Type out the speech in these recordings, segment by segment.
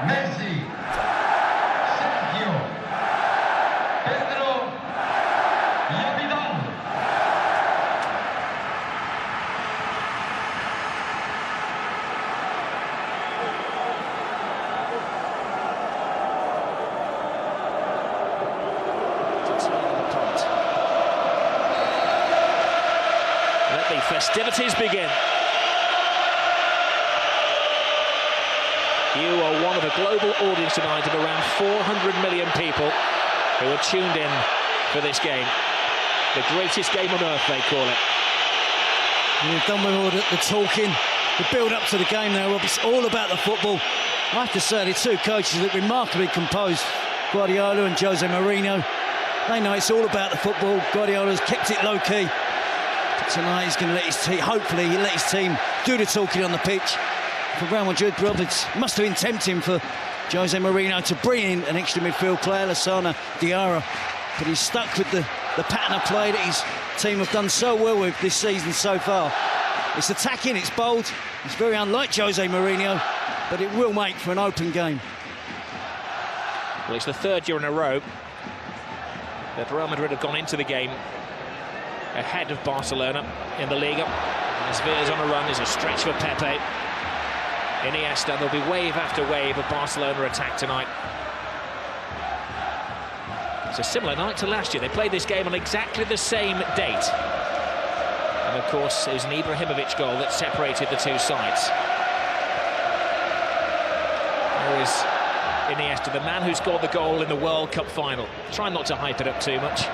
Messi, Sergio, Pedro, Yavidal. Let the festivities begin. You are one of a global audience tonight of around 400 million people who are tuned in for this game. The greatest game on earth, they call it. We've done with all the talking, the build-up to the game now, Rob. It's all about the football. I have to say, the two coaches look remarkably composed, Guardiola and Jose Mourinho. They know it's all about the football. Guardiola's kept it low-key. Tonight he's going to let his team, hopefully he'll let his team do the talking on the pitch. For Real Madrid, Rob, it must have been tempting for Jose Mourinho to bring in an extra midfield player, Lasana Diarra, but he's stuck with the pattern of play that his team have done so well with this season so far. It's attacking, it's bold, it's very unlike Jose Mourinho, but it will make for an open game. Well, it's the third year in a row that Real Madrid have gone into the game ahead of Barcelona in the Liga. As Veer's on a run, there's a stretch for Pepe. Iniesta, there'll be wave after wave of Barcelona attack tonight. It's a similar night to last year. They played this game on exactly the same date. And of course, it was an Ibrahimovic goal that separated the two sides. There is Iniesta, the man who scored the goal in the World Cup final. Try not to hype it up too much,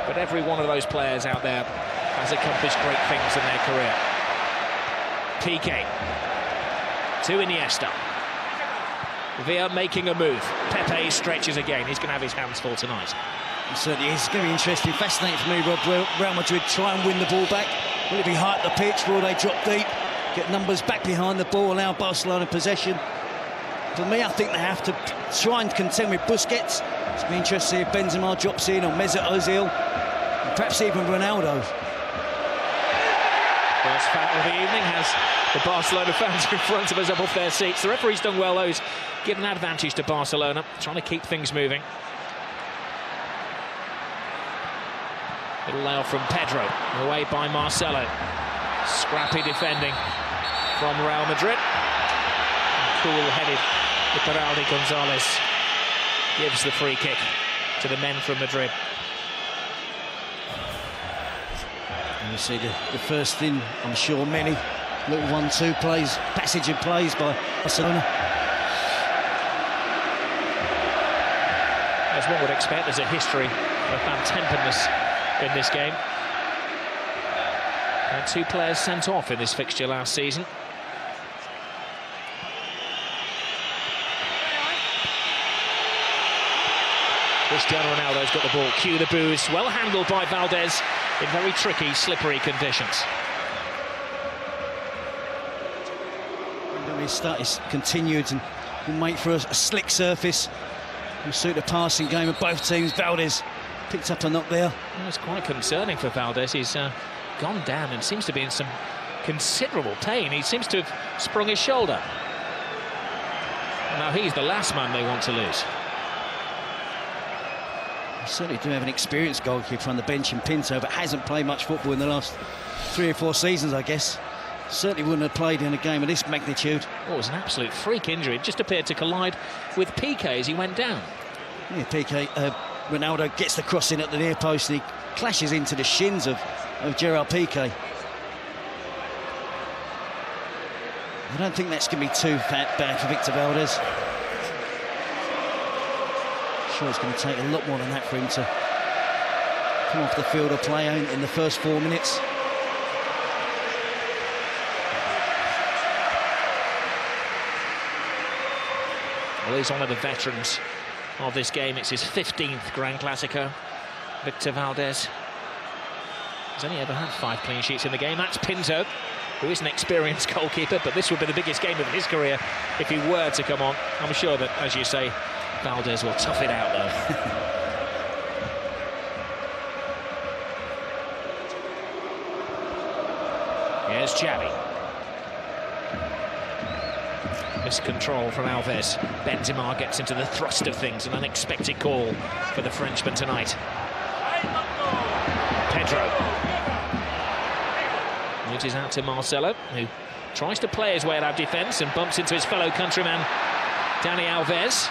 but every one of those players out there has accomplished great things in their career. Piqué to Iniesta. Villa making a move. Pepe stretches again. He's going to have his hands full tonight. It certainly is. It's going to be interesting, fascinating for me, Rob. Will Real Madrid try and win the ball back? Will it be high up the pitch? Will they drop deep, get numbers back behind the ball, allow Barcelona possession? For me, I think they have to try and contend with Busquets. It's going to be interesting to see if Benzema drops in, or Mesut Ozil, and perhaps even Ronaldo. First foul of the evening has the Barcelona fans in front of us up off their seats. The referee's done well, though. He's given an advantage to Barcelona, trying to keep things moving. Little layoff from Pedro, away by Marcelo. Scrappy defending from Real Madrid. Cool-headed Iturralde Gonzalez gives the free kick to the men from Madrid. And you see the first thing, I'm sure many little 1-2 plays, passage of plays by Barcelona. As one would expect, there's a history of bad-temperedness in this game. And two players sent off in this fixture last season. Cristiano Ronaldo's got the ball. Cue the boos. Well handled by Valdez in very tricky, slippery conditions. His start is continued and will make for a slick surface. Will suit the passing game of both teams. Valdez picked up a knock there. Well, it's quite concerning for Valdez. He's gone down and seems to be in some considerable pain. He seems to have sprung his shoulder. Now he's the last man they want to lose. They certainly do have an experienced goalkeeper on the bench in Pinto, but hasn't played much football in the last 3 or 4 seasons, I guess. Certainly wouldn't have played in a game of this magnitude. Oh, it was an absolute freak injury. It just appeared to collide with Piqué as he went down. Yeah, Piqué, Ronaldo gets the cross in at the near post and he clashes into the shins of Gerard Piqué. I don't think that's going to be too bad for Victor Valdez. I'm sure it's going to take a lot more than that for him to come off the field of play in the first 4 minutes. Well, he's one of the veterans of this game. It's his 15th Grand Clasico. Victor Valdez has only ever had 5 clean sheets in the game. That's Pinto, who is an experienced goalkeeper, but this would be the biggest game of his career if he were to come on. I'm sure that, as you say, Valdez will tough it out, though. Here's Xavi. Miscontrol from Alves. Benzema gets into the thrust of things, an unexpected call for the Frenchman tonight. Pedro. Reaches out to Marcelo, who tries to play his way out of defence and bumps into his fellow countryman, Dani Alves.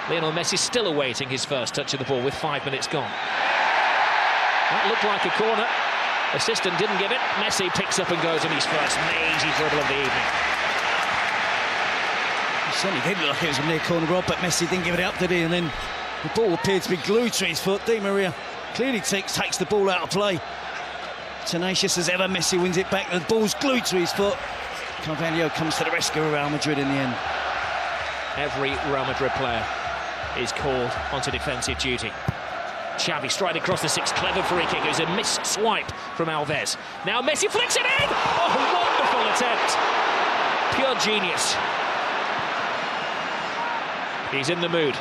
Lionel Messi still awaiting his first touch of the ball with 5 minutes gone. That looked like a corner. Assistant didn't give it. Messi picks up and goes on his first mazy dribble of the evening. It certainly did look like it was a near corner, Rob, but Messi didn't give it up, did he? And then the ball appeared to be glued to his foot. Di Maria clearly takes the ball out of play. Tenacious as ever, Messi wins it back. The ball's glued to his foot. Carvalho comes to the rescue of Real Madrid in the end. Every Real Madrid player is called onto defensive duty. Xavi striding across the six, clever free kick. It was a missed swipe from Alves. Now Messi flicks it in! Oh, wonderful attempt! Pure genius. He's in the mood.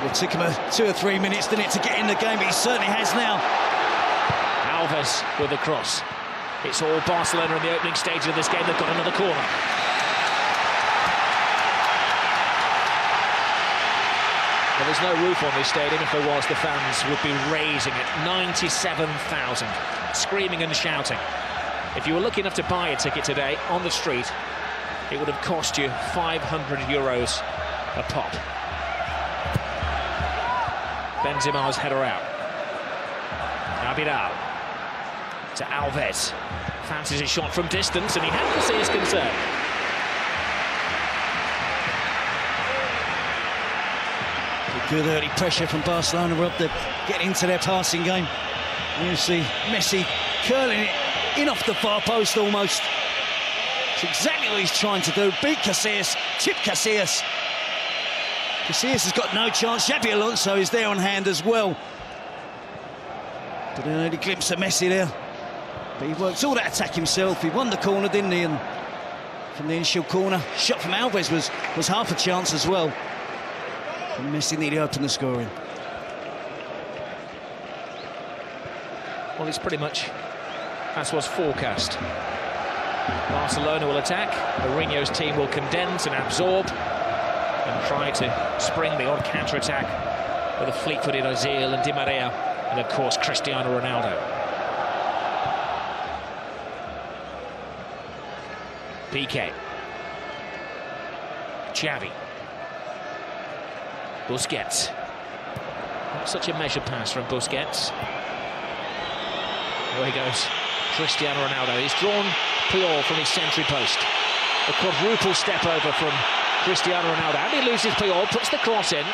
It took him 2 or 3 minutes, didn't it, to get in the game, but he certainly has now. Alves with the cross. It's all Barcelona in the opening stage of this game. They've got another corner. Well, there's no roof on this stadium. If there was, the fans would be raising it. 97,000, screaming and shouting. If you were lucky enough to buy a ticket today on the street, it would have cost you €500 a pop. Benzema's header out. Abidal to Alves. Fancies a shot from distance, and he had to see his concern. Good early pressure from Barcelona, Rob, to get into their passing game. And you see Messi curling it in off the far post almost. It's exactly what he's trying to do. Beat Casillas, chip Casillas. Casillas has got no chance. Xabi Alonso is there on hand as well. But an early glimpse of Messi there. But he worked all that attack himself. He won the corner, didn't he? And from the initial corner, shot from Alves was half a chance as well. And Messi nearly opened the scoring. Well, it's pretty much as was forecast. Barcelona will attack. Mourinho's team will condense and absorb and try to spring the odd counter-attack with a fleet-footed Ozil and Di Maria, and of course Cristiano Ronaldo. Piqué. Xavi. Busquets. Not such a measured pass from Busquets. There he goes. Cristiano Ronaldo. He's drawn Puyol from his century post. A quadruple step over from Cristiano Ronaldo. And he loses Puyol, puts the cross in.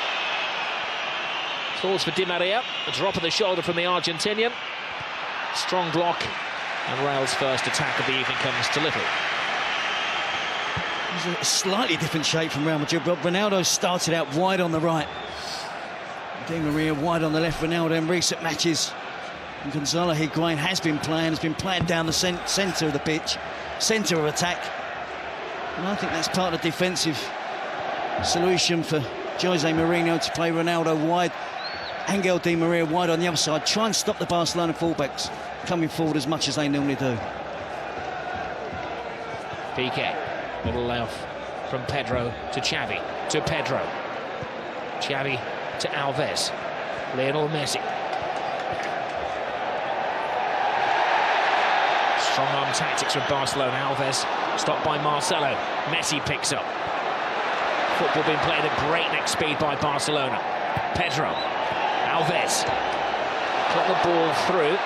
Falls for Di Maria. A drop of the shoulder from the Argentinian. Strong block. And Real's first attack of the evening comes to little. It's a slightly different shape from Real Madrid. Ronaldo started out wide on the right. Di Maria wide on the left. Ronaldo in recent matches. And Gonzalo Higuain has been playing down the centre of the pitch, centre of attack. And I think that's part of the defensive solution for Jose Mourinho, to play Ronaldo wide, Angel Di Maria wide on the other side, try and stop the Barcelona fullbacks coming forward as much as they normally do. Piqué, little layoff from Pedro to Xavi, to Pedro. Xavi to Alves. Lionel Messi. Strong-arm tactics from Barcelona. Alves stopped by Marcelo. Messi picks up. Football being played at breakneck speed by Barcelona. Pedro. Alves. Got the ball through.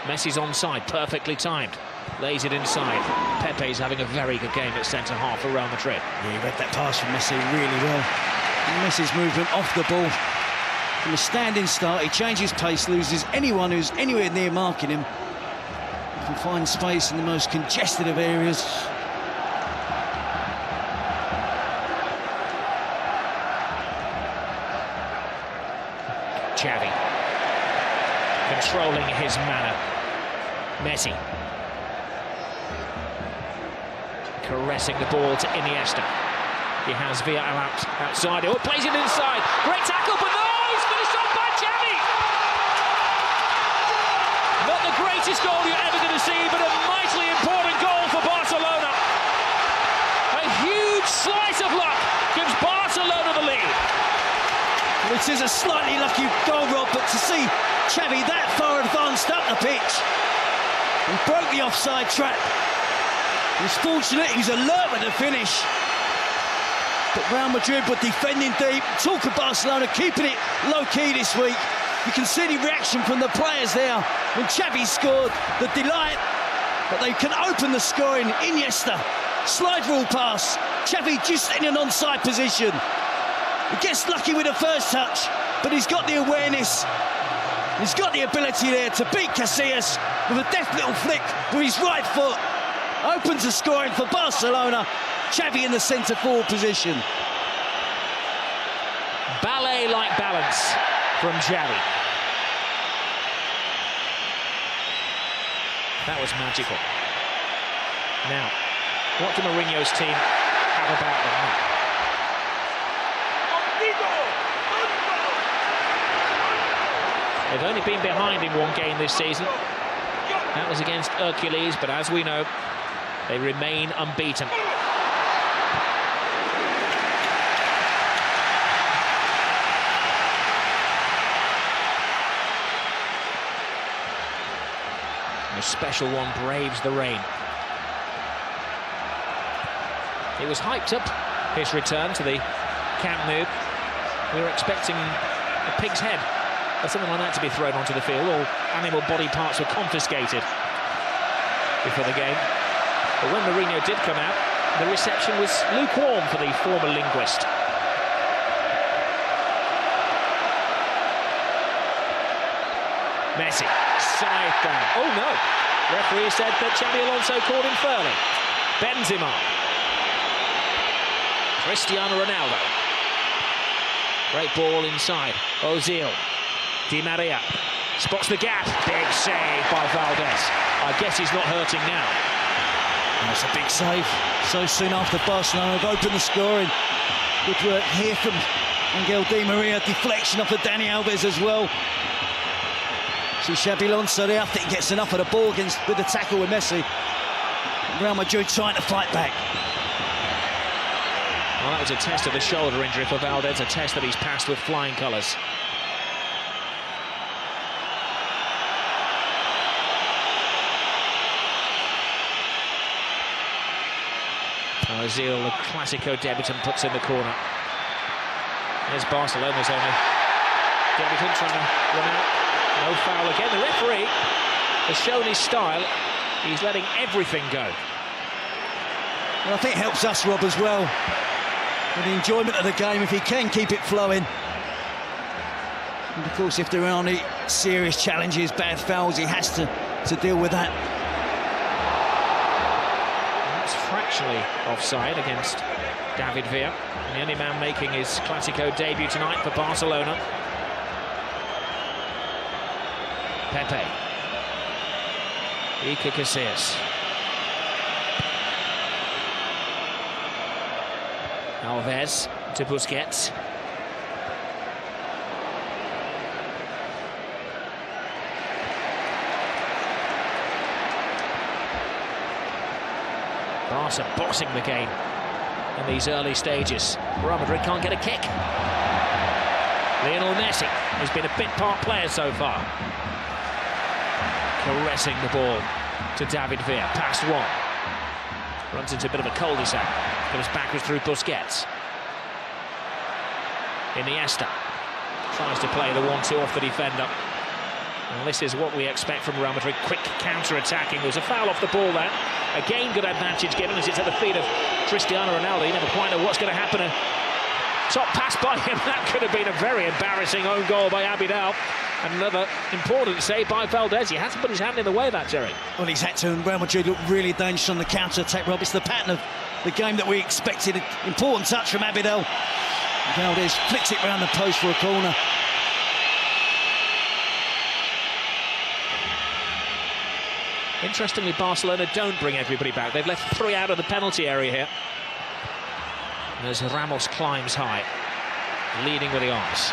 Messi's onside, perfectly timed. Lays it inside. Pepe's having a very good game at centre-half for Real Madrid. Yeah, he read that pass from Messi really well. And Messi's movement off the ball. From a standing start, he changes pace, loses anyone who's anywhere near marking him. He can find space in the most congested of areas. Xavi. Controlling his manner. Messi. Caressing the ball to Iniesta. He has Villarreal outside. Oh, plays it inside. Great tackle, but no! He's finished off by Xavi! Not the greatest goal you're ever going to see, but a mightily important goal for Barcelona. was a slightly lucky goal, Rob, but to see Xavi that far advanced up the pitch and broke the offside trap. He was fortunate, he was alert with the finish. But Real Madrid were defending deep. Talk of Barcelona keeping it low-key this week. You can see the reaction from the players there when Xavi scored, the delight that they can open the scoring. Iniesta, slide rule pass. Xavi just in an onside position. He gets lucky with the first touch, but he's got the awareness. He's got the ability there to beat Casillas with a deft little flick with his right foot. Opens the scoring for Barcelona. Xavi in the centre-forward position. Ballet-like balance from Xavi. That was magical. Now, what do Mourinho's team have about them now? They've only been behind in one game this season. That was against Hercules, but as we know, they remain unbeaten. A special one braves the rain. It was hyped up, his return to the Camp Nou. We were expecting a pig's head or something like that to be thrown onto the field. All animal body parts were confiscated before the game. But when Mourinho did come out, the reception was lukewarm for the former linguist. Messi, side down. Oh no! Referee said that Xabi Alonso called him fairly. Benzema. Cristiano Ronaldo. Great ball inside. Ozil. Di Maria. Spots the gap. Big save by Valdez. I guess he's not hurting now. That's a big save. So soon after Barcelona have opened the scoring. Good work here from Angel Di Maria. Deflection off of Dani Alves as well. See Xabi Alonso there, I think he gets enough of the ball with the tackle with Messi. Real Madrid trying to fight back. Well, that was a test of the shoulder injury for Valdez, a test that he's passed with flying colours. Ozil, the Clasico debutant, puts in the corner. There's Barcelona's only debutant trying to run out. No foul again. The referee has shown his style. He's letting everything go. Well, I think it helps us, Rob, as well. With the enjoyment of the game, if he can keep it flowing. And of course, if there are any serious challenges, bad fouls, he has to deal with that. That's fractionally offside against David Villa. And the only man making his Clasico debut tonight for Barcelona. Pepe. Iker Casillas. Alves to Busquets. Barca boxing the game in these early stages. Real Madrid can't get a kick. Lionel Messi has been a bit part player so far. Caressing the ball to David Villa, past one. Runs into a bit of a cul-de-sac. Comes backwards through Busquets. Iniesta tries to play the 1-2 off the defender. And this is what we expect from Real Madrid. Quick counter-attacking. There was a foul off the ball there. Again, good advantage given as it's at the feet of Cristiano Ronaldo. You never quite know what's going to happen. Top pass by him. That could have been a very embarrassing own goal by Abidal. Another important save by Valdez. He hasn't put his hand in the way of that, Jerry. Well, he's had to, and Real Madrid look really dangerous on the counter-attack, Rob. It's the pattern of the game that we expected. An important touch from Abidal. Valdez flicks it round the post for a corner. Interestingly, Barcelona don't bring everybody back. They've left 3 out of the penalty area here. And as Ramos climbs high, leading with the arms.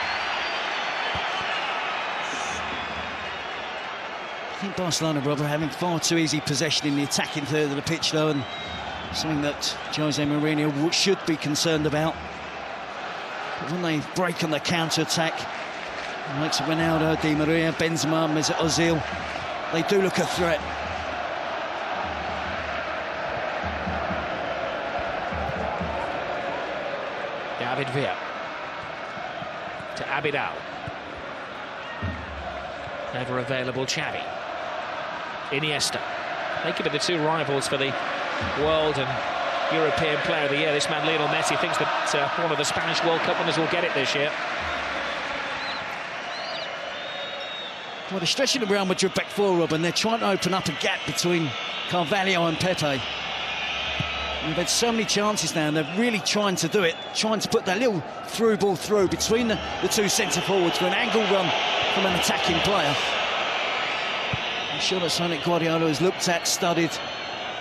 I think Barcelona, Rob, are having far too easy possession in the attacking third of the pitch, though, and something that Jose Mourinho should be concerned about. But when they break on the counter-attack, Likes of Ronaldo, Di Maria, Benzema, Mesut Ozil. They do look a threat. David Villa to Abidal. Never available Xavi. Iniesta. They could be the two rivals for the world and European Player of the Year. This man, Lionel Messi, thinks that one of the Spanish World Cup winners will get it this year. Well, they're stretching the Real Madrid back four, Rob, and they're trying to open up a gap between Carvalho and Pepe. They've had so many chances now, and they're really trying to do it, trying to put that little through ball through between the two centre-forwards for an angle run from an attacking player. I'm sure that Sonic Guardiola has looked at, studied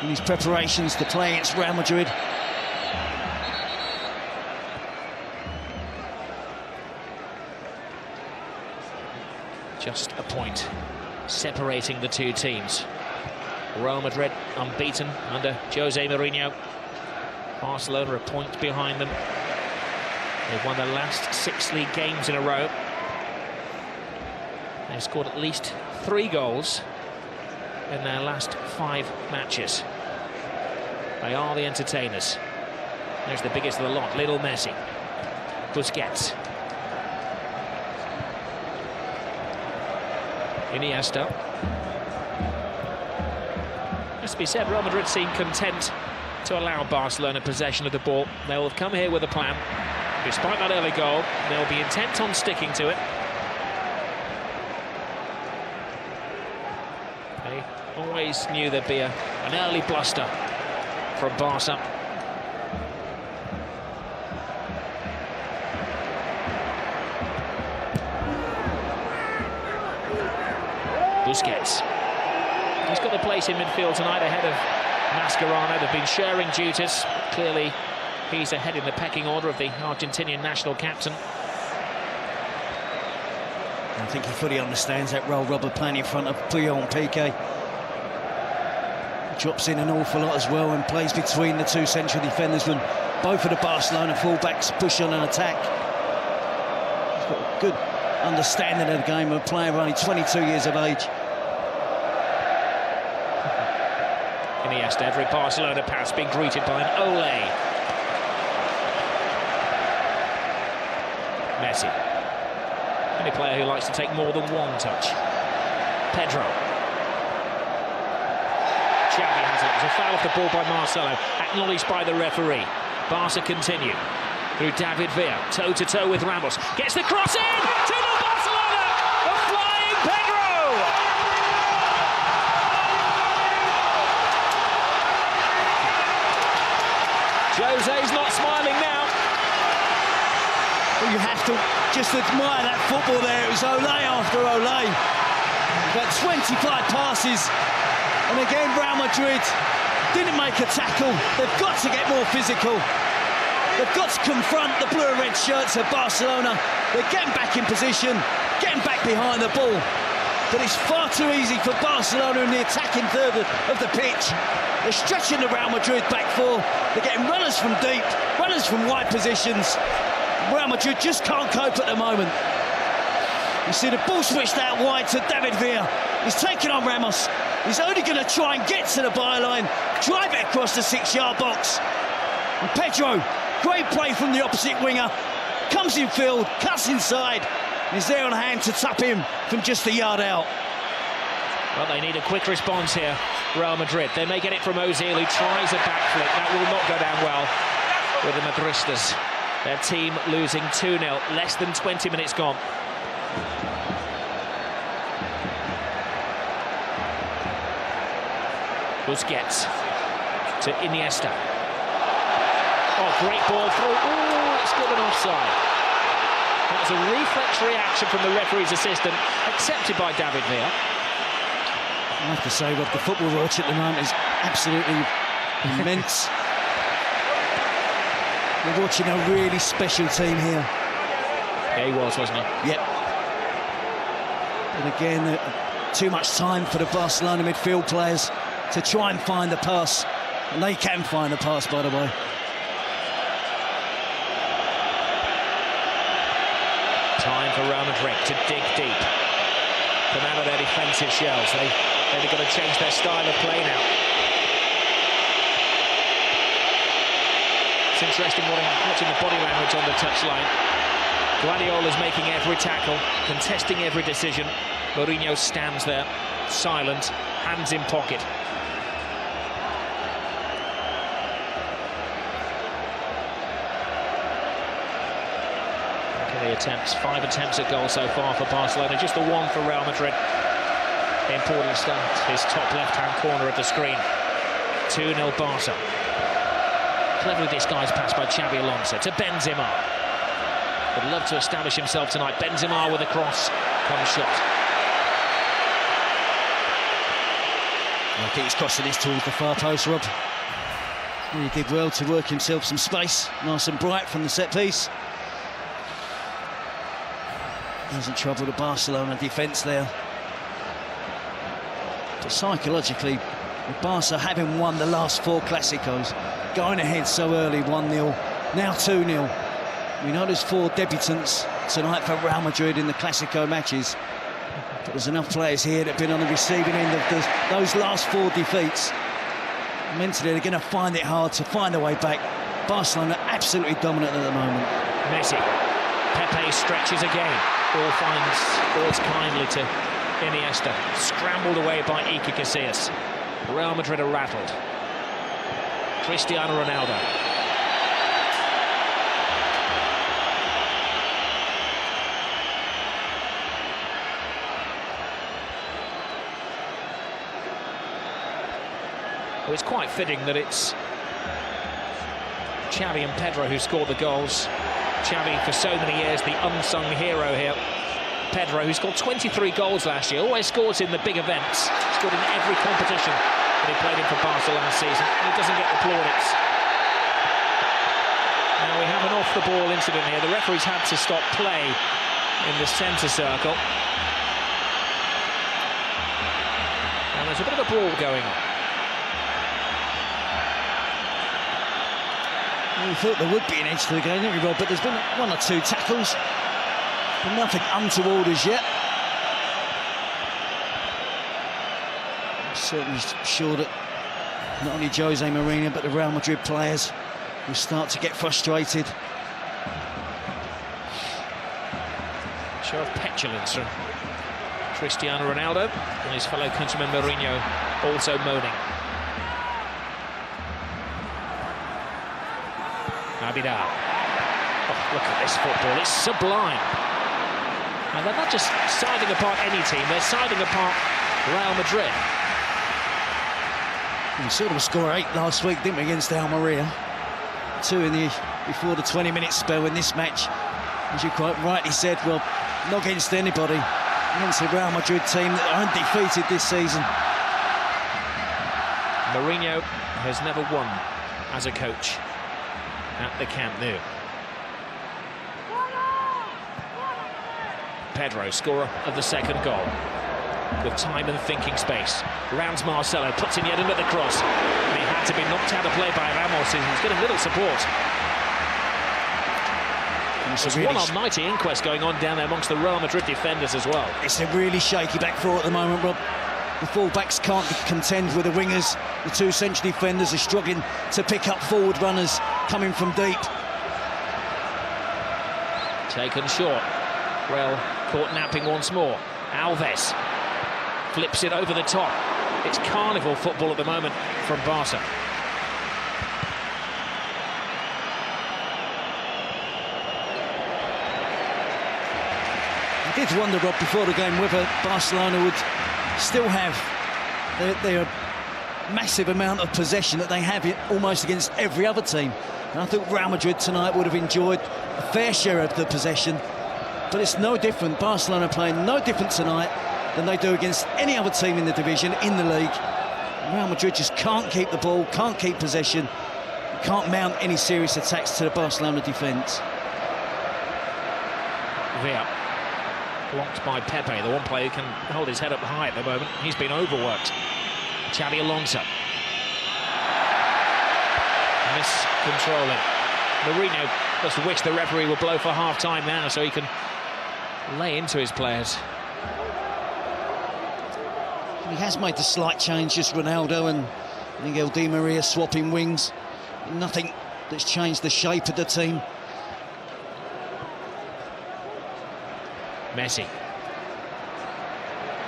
in his preparations to play against Real Madrid. Just a point separating the two teams. Real Madrid unbeaten under Jose Mourinho. Barcelona a point behind them. They've won their last 6 league games in a row. They've scored at least 3 goals in their last 5 matches. They are the entertainers. There's the biggest of the lot, Lionel Messi. Busquets. Iniesta. Has to be said, Real Madrid seem content to allow Barcelona possession of the ball. They will have come here with a plan. Despite that early goal, they'll be intent on sticking to it. They always knew there'd be an early bluster from Barca. Busquets. He's got the place in midfield tonight ahead of Mascherano. They've been sharing duties. Clearly, he's ahead in the pecking order of the Argentinian national captain. I think he fully understands that role, Robert, playing in front of Puyol and Piqué. Drops in an awful lot as well and plays between the two central defenders when both of the Barcelona fullbacks push on an attack. He's got a good understanding of the game, of a player only 22 years of age. Iniesta, every Barcelona pass being greeted by an Ole. Messi. Any player who likes to take more than one touch. Pedro. Xavi has it. There's a foul off the ball by Marcelo, acknowledged by the referee. Barca continue through David Villa, toe-to-toe with Ramos. Gets the cross in to the Barcelona! A flying Pedro! Jose's not smiling now. Well, you have to just admire that football there. It was Ole after Ole. About 25 passes. And again, Real Madrid didn't make a tackle. They've got to get more physical. They've got to confront the blue and red shirts of Barcelona. They're getting back in position, getting back behind the ball. But it's far too easy for Barcelona in the attacking third of the pitch. They're stretching the Real Madrid back four. They're getting runners from deep, runners from wide positions. Real Madrid just can't cope at the moment. You see the ball switched out wide to David Villa. He's taking on Ramos. He's only going to try and get to the byline, drive it across the 6-yard box. And Pedro, great play from the opposite winger, comes in field, cuts inside. He's there on hand to tap him from just a yard out. Well, they need a quick response here, Real Madrid. They may get it from Ozil, who tries a backflip. That will not go down well with the Madristas. Their team losing 2-0, less than 20 minutes gone. Busquets to Iniesta. Oh, great ball through. Ooh, it's good and offside. That was a reflex reaction from the referee's assistant, accepted by David Villa. I have to say, Rob, the football watch at the moment is absolutely immense. We're watching a really special team here. Yeah, he was, wasn't he? Yep. And again, too much time for the Barcelona midfield players to try and find the pass. And they can find the pass, by the way. Time for Real Madrid to dig deep, come out of their defensive shells. They've got to change their style of play now. It's interesting watching the body language on the touchline. Guardiola's making every tackle, contesting every decision. Mourinho stands there, silent, hands in pocket. The attempts, 5 attempts at goal so far for Barcelona, just the one for Real Madrid. Important start, his top left-hand corner of the screen. 2-0 Barca. Cleverly disguised pass by Xabi Alonso to Benzema. Would love to establish himself tonight. Benzema with a cross, comes shot. I think he's crossing this towards the far post, Rob. He did well to work himself some space, nice and bright from the set piece. Doesn't trouble the Barcelona defence there. But psychologically, with Barca having won the last 4 Clásicos, going ahead so early, 1-0, now 2-0. We know there's 4 debutants tonight for Real Madrid in the Clásico matches. But there's enough players here that have been on the receiving end of those last 4 defeats. Mentally, they're going to find it hard to find a way back. Barcelona absolutely dominant at the moment. Messi. Pepe stretches again. Ball falls kindly to Iniesta. Scrambled away by Iker Casillas. Real Madrid are rattled. Cristiano Ronaldo. Well, it's quite fitting that it's Xavi and Pedro who scored the goals. Xavi, for so many years, the unsung hero here. Pedro, who scored 23 goals last year, always scores in the big events. Scored in every competition that he played in for Barca last season, and he doesn't get the plaudits. Now we have an off-the-ball incident here. The referee's had to stop play in the centre circle. And there's a bit of a brawl going on. We thought there would be an edge to the game, didn't we, Rob? But there's been 1 or 2 tackles, but nothing untoward as yet. I'm certainly sure that not only Jose Mourinho but the Real Madrid players will start to get frustrated. Show of petulance from Cristiano Ronaldo and his fellow countryman Mourinho also moaning. Abidal. Oh, look at this football, it's sublime. And they're not just siding apart any team, they're siding apart Real Madrid. We saw them score 8 last week, didn't we, against Almeria? 2 before the 20-minute spell in this match. As you quite rightly said, Rob, not against anybody, against the Real Madrid team that are undefeated this season. Mourinho has never won as a coach at the Camp Nou. Pedro, scorer of the second goal, with time and thinking space. Rounds Marcelo, puts in yet another cross. And he had to be knocked out of play by Ramos, who's getting little support. There's one almighty inquest going on down there amongst the Real Madrid defenders as well. It's a really shaky back four at the moment, Rob. The full-backs can't contend with the wingers. The 2 central defenders are struggling to pick up forward runners coming from deep. Taken short. Real caught napping once more. Alves flips it over the top. It's carnival football at the moment from Barca. I did wonder, Rob, before the game whether Barcelona would still have their massive amount of possession that they have almost against every other team. And I think Real Madrid tonight would have enjoyed a fair share of the possession. But it's no different. Barcelona playing no different tonight than they do against any other team in the division, in the league. Real Madrid just can't keep the ball, can't keep possession, can't mount any serious attacks to the Barcelona defence. Villa blocked by Pepe, the one player who can hold his head up high at the moment. He's been overworked. Xabi Alonso. Miscontrolling. Mourinho must wish the referee would blow for half-time now so he can lay into his players. He has made the slight change, just Ronaldo and Miguel Di Maria swapping wings. Nothing that's changed the shape of the team. Messi.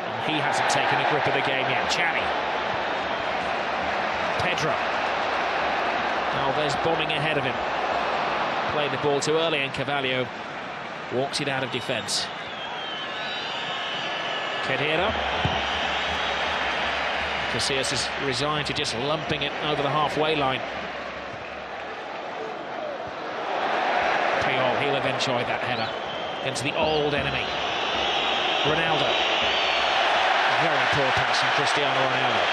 And he hasn't taken a grip of the game yet. Xavi. Pedro. Alves bombing ahead of him. Played the ball too early and Carvalho walks it out of defence. Khedira. Casillas is resigned to just lumping it over the halfway line. Puyol, he'll have enjoyed that header against the old enemy. Ronaldo. Very poor pass from Cristiano Ronaldo.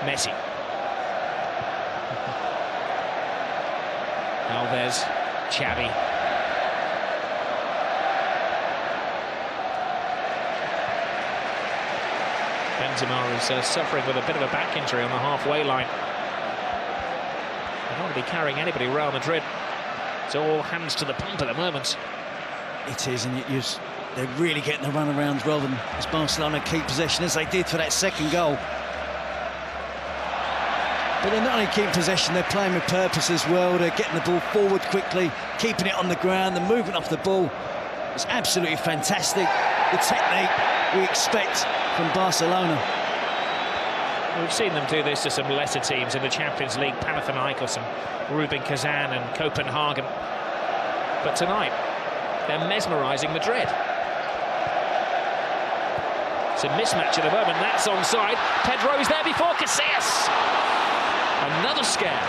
Messi. Alves, Xavi. Benzema is suffering with a bit of a back injury on the halfway line. They don't want to be carrying anybody, Real Madrid. It's all hands to the pump at the moment. It is, and they're really getting the runarounds rather than as Barcelona keep possession as they did for that second goal. But they're not only keeping possession, they're playing with purpose as well. They're getting the ball forward quickly, keeping it on the ground, the movement off the ball. It's absolutely fantastic. The technique we expect from Barcelona. We've seen them do this to some lesser teams in the Champions League, Panathinaikos and Rubin Kazan and Copenhagen. But tonight, they're mesmerising Madrid. It's a mismatch at the moment, that's onside. Pedro is there before Casillas. Another scare.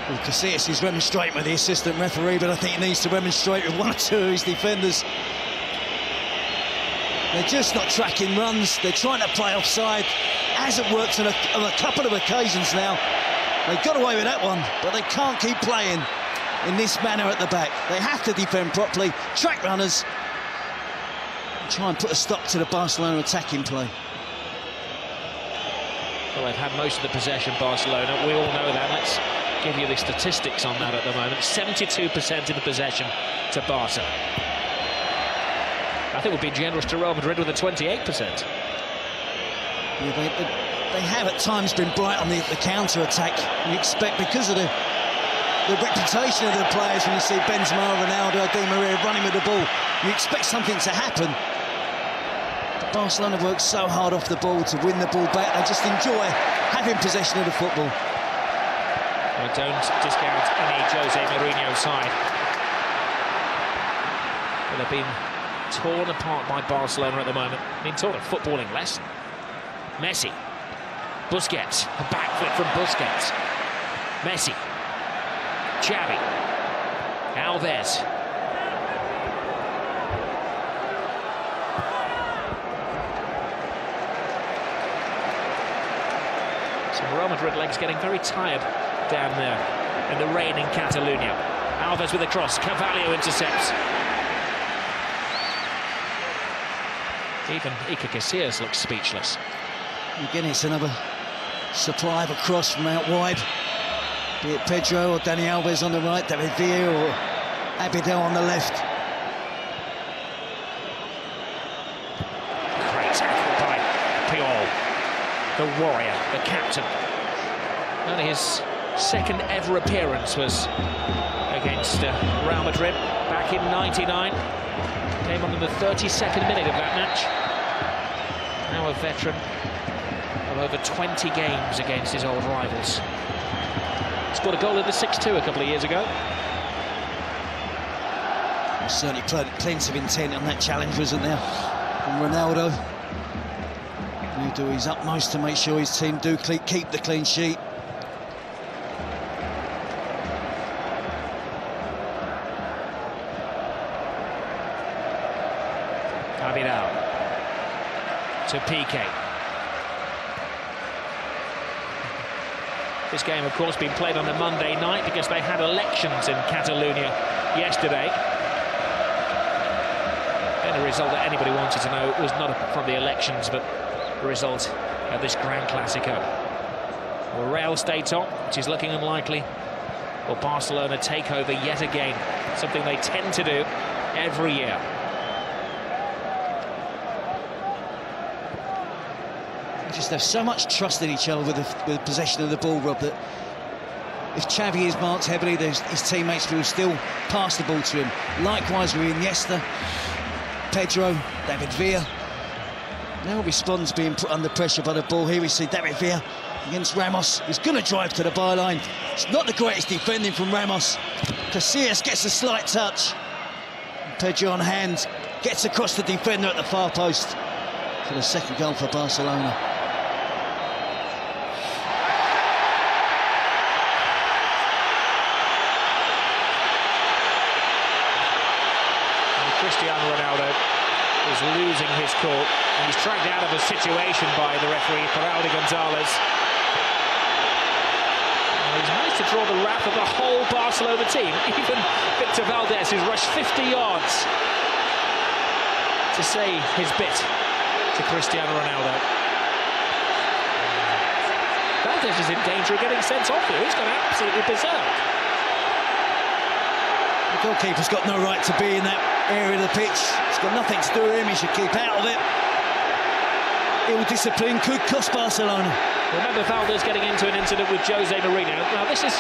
Well, Casillas is remonstrating with the assistant referee, but I think he needs to remonstrate with one or two of his defenders. They're just not tracking runs. They're trying to play offside. Hasn't worked on a couple of occasions now. They got away with that one, but they can't keep playing in this manner at the back. They have to defend properly, track runners, and try and put a stop to the Barcelona attacking play. Well, they've had most of the possession, Barcelona. We all know that. Let's give you the statistics on that at the moment. 72% of the possession to Barca. I think we've been generous to Real Madrid with a 28%. Yeah, they have at times been bright on the counter-attack. You expect, because of the reputation of the players, when you see Benzema, Ronaldo, Di Maria running with the ball, you expect something to happen. Barcelona works so hard off the ball to win the ball back. They just enjoy having possession of the football. Well, don't discount any Jose Mourinho side. Well, they've been torn apart by Barcelona at the moment. Been taught a footballing lesson. Messi. Busquets. A backflip from Busquets. Messi. Xavi. Alves. Real Madrid legs getting very tired down there in the rain in Catalonia. Alves with a cross, Carvalho intercepts. Even Iker Casillas looks speechless. Again, it's another supply of a cross from out wide. Be it Pedro or Dani Alves on the right, David Villa or Abidal on the left. Great tackle by Puyol, the warrior, the captain. Only his second ever appearance was against Real Madrid back in '99. Came on in the 32nd minute of that match. Now a veteran of over 20 games against his old rivals. Scored a goal in the 6-2 a couple of years ago. Well, certainly plenty of intent on that challenge, wasn't there? And Ronaldo will do his utmost to make sure his team do keep the clean sheet. Abidal to Piqué. This game, of course, being played on a Monday night because they had elections in Catalonia yesterday. only result that anybody wanted to know was not from the elections, but the result of this Grand Clasico. Will Real stay top, which is looking unlikely? Will Barcelona take over yet again? Something they tend to do every year. They just have so much trust in each other with the possession of the ball, Rob, that if Xavi is marked heavily, his teammates will still pass the ball to him. Likewise with Iniesta, Pedro, David Villa. Now responds being put under pressure by the ball. Here we see David Villa against Ramos. He's going to drive to the byline. It's not the greatest defending from Ramos. Casillas gets a slight touch. Pedro on hand, gets across the defender at the far post for the second goal for Barcelona. Cristiano Ronaldo is losing his court, and he's dragged out of a situation by the referee, Paralde Gonzalez. And he's managed to draw the wrath of the whole Barcelona team. Even Victor Valdés, who's rushed 50 yards to say his bit to Cristiano Ronaldo. Valdés is in danger of getting sent off here. He's gone absolutely berserk. The goalkeeper's got no right to be in that area of the pitch. It's got nothing to do with him. He should keep out of it. Ill discipline could cost Barcelona. Remember Valdés getting into an incident with Jose Mourinho. Now this is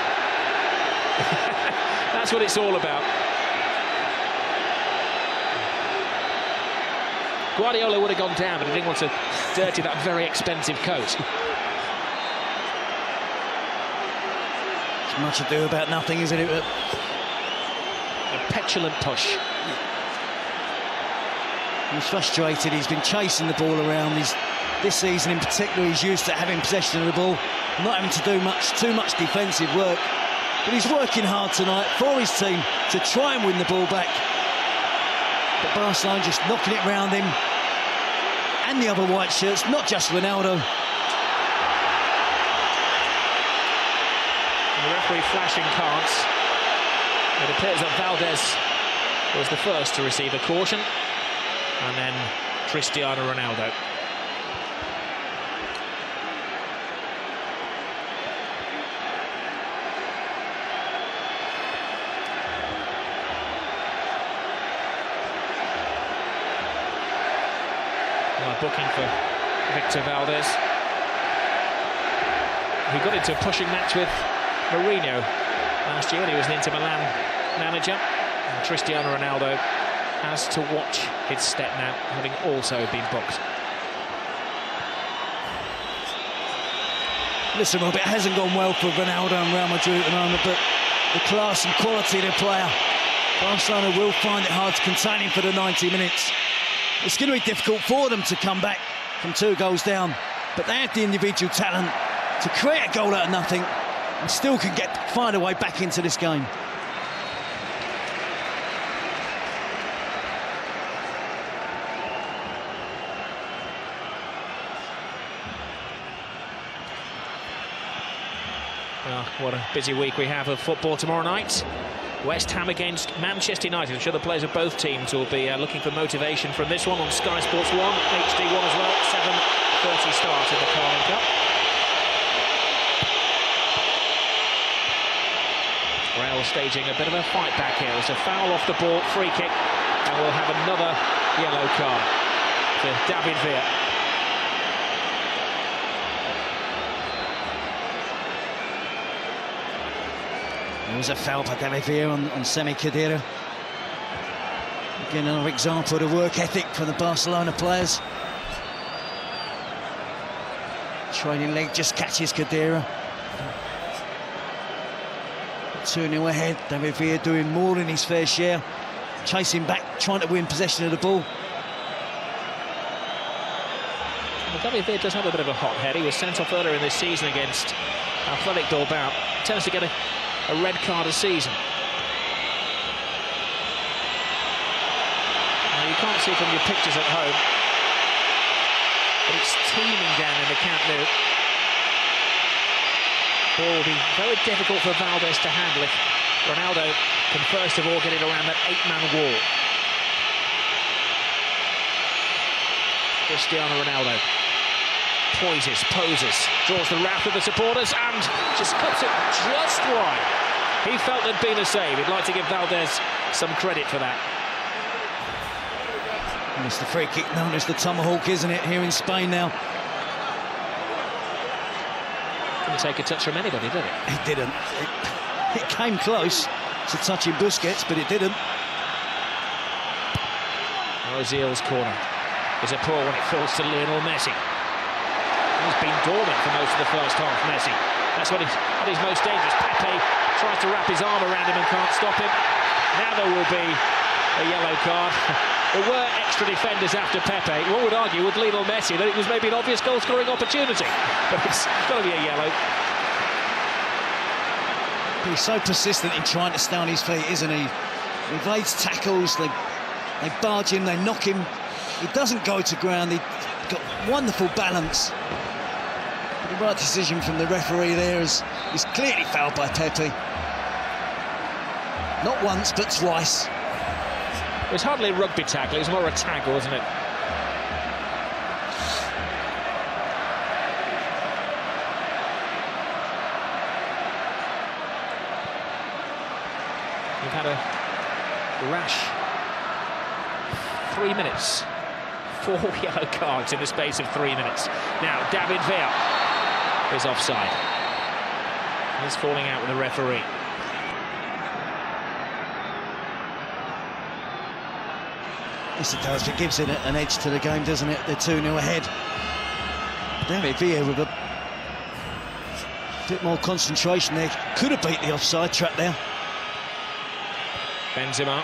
that's what it's all about. Guardiola would have gone down, but he didn't want to dirty that very expensive coat. It's much ado about nothing, isn't it? A petulant push. He's frustrated. He's been chasing the ball around. This season in particular, he's used to having possession of the ball, not having to do too much defensive work. But he's working hard tonight for his team to try and win the ball back. But Barcelona just knocking it round him and the other white shirts, not just Ronaldo. And the referee flashing cards. It appears that Valdés was the first to receive a caution, and then Cristiano Ronaldo. Well, booking for Victor Valdés. He got into a pushing match with Mourinho last year when he was an Inter Milan manager. And Cristiano Ronaldo has to watch his step now, having also been booked. Listen, Rob, it hasn't gone well for Ronaldo and Real Madrid at the moment, but the class and quality of the player, Barcelona will find it hard to contain him for the 90 minutes. It's going to be difficult for them to come back from 2 goals down, but they have the individual talent to create a goal out of nothing and still can find a way back into this game. Well, what a busy week we have of football tomorrow night. West Ham against Manchester United. I'm sure the players of both teams will be looking for motivation from this one on Sky Sports 1, HD1 as well. 7:30 start in the Carling Cup. Real staging a bit of a fight back here. It's a foul off the ball, free kick, and we'll have another yellow card for David Villa. There was a foul for David Villa on Semi Khedira. Again, another example of the work ethic from the Barcelona players. Trailing leg just catches Khedira. 2-0 ahead. David Villa doing more than his fair share. Chasing back, trying to win possession of the ball. Well, David Villa does have a bit of a hot head. He was sent off earlier in this season against Athletic Bilbao. Tends to get a red card a season. Now, you can't see from your pictures at home, but it's teeming down in the Camp Nou. Ball will be very difficult for Valdés to handle if Ronaldo can first of all get it around that 8-man wall. Cristiano Ronaldo poses, draws the wrath of the supporters and just cuts it just wide. He felt there'd been a save. He'd like to give Valdez some credit for that. And it's the free kick known as the tomahawk, isn't it, here in Spain now? Didn't take a touch from anybody, did it? It didn't. It came close to touching Busquets, but it didn't. Ozil's corner is a poor when it falls to Lionel Messi. He's been dormant for most of the first half, Messi. That's when he's at his most dangerous. Pepe tries to wrap his arm around him and can't stop him. Now there will be a yellow card. There were extra defenders after Pepe. One would argue with Lionel Messi that it was maybe an obvious goal-scoring opportunity. But it's got to be a yellow. He's so persistent in trying to stay on his feet, isn't he? He evades tackles, they barge him, they knock him. He doesn't go to ground, he's got wonderful balance. The right decision from the referee there is clearly fouled by Pepe. Not once, but twice. It was hardly a rugby tackle, it was more a tackle, wasn't it? We've had a rash 3 minutes. 4 yellow cards in the space of 3 minutes. Now, David is offside. He's falling out with the referee. Yes, it does. It gives it an edge to the game, doesn't it? They're 2-0 ahead. David Villa with a bit more concentration there. Could have beat the offside trap there. Benzema.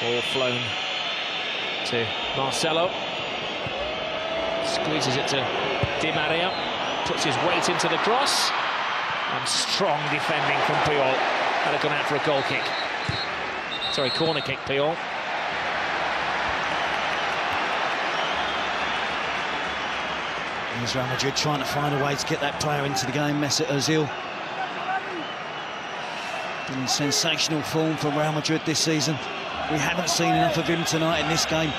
Ball flown to Marcelo. Squeezes it to Di Maria. Puts his weight into the cross. And strong defending from Puyol. Had it gone out for a goal kick. Sorry, corner kick, Puyol. Here's Real Madrid trying to find a way to get that player into the game, Mesut Ozil. Been in sensational form from Real Madrid this season. We haven't seen enough of him tonight in this game.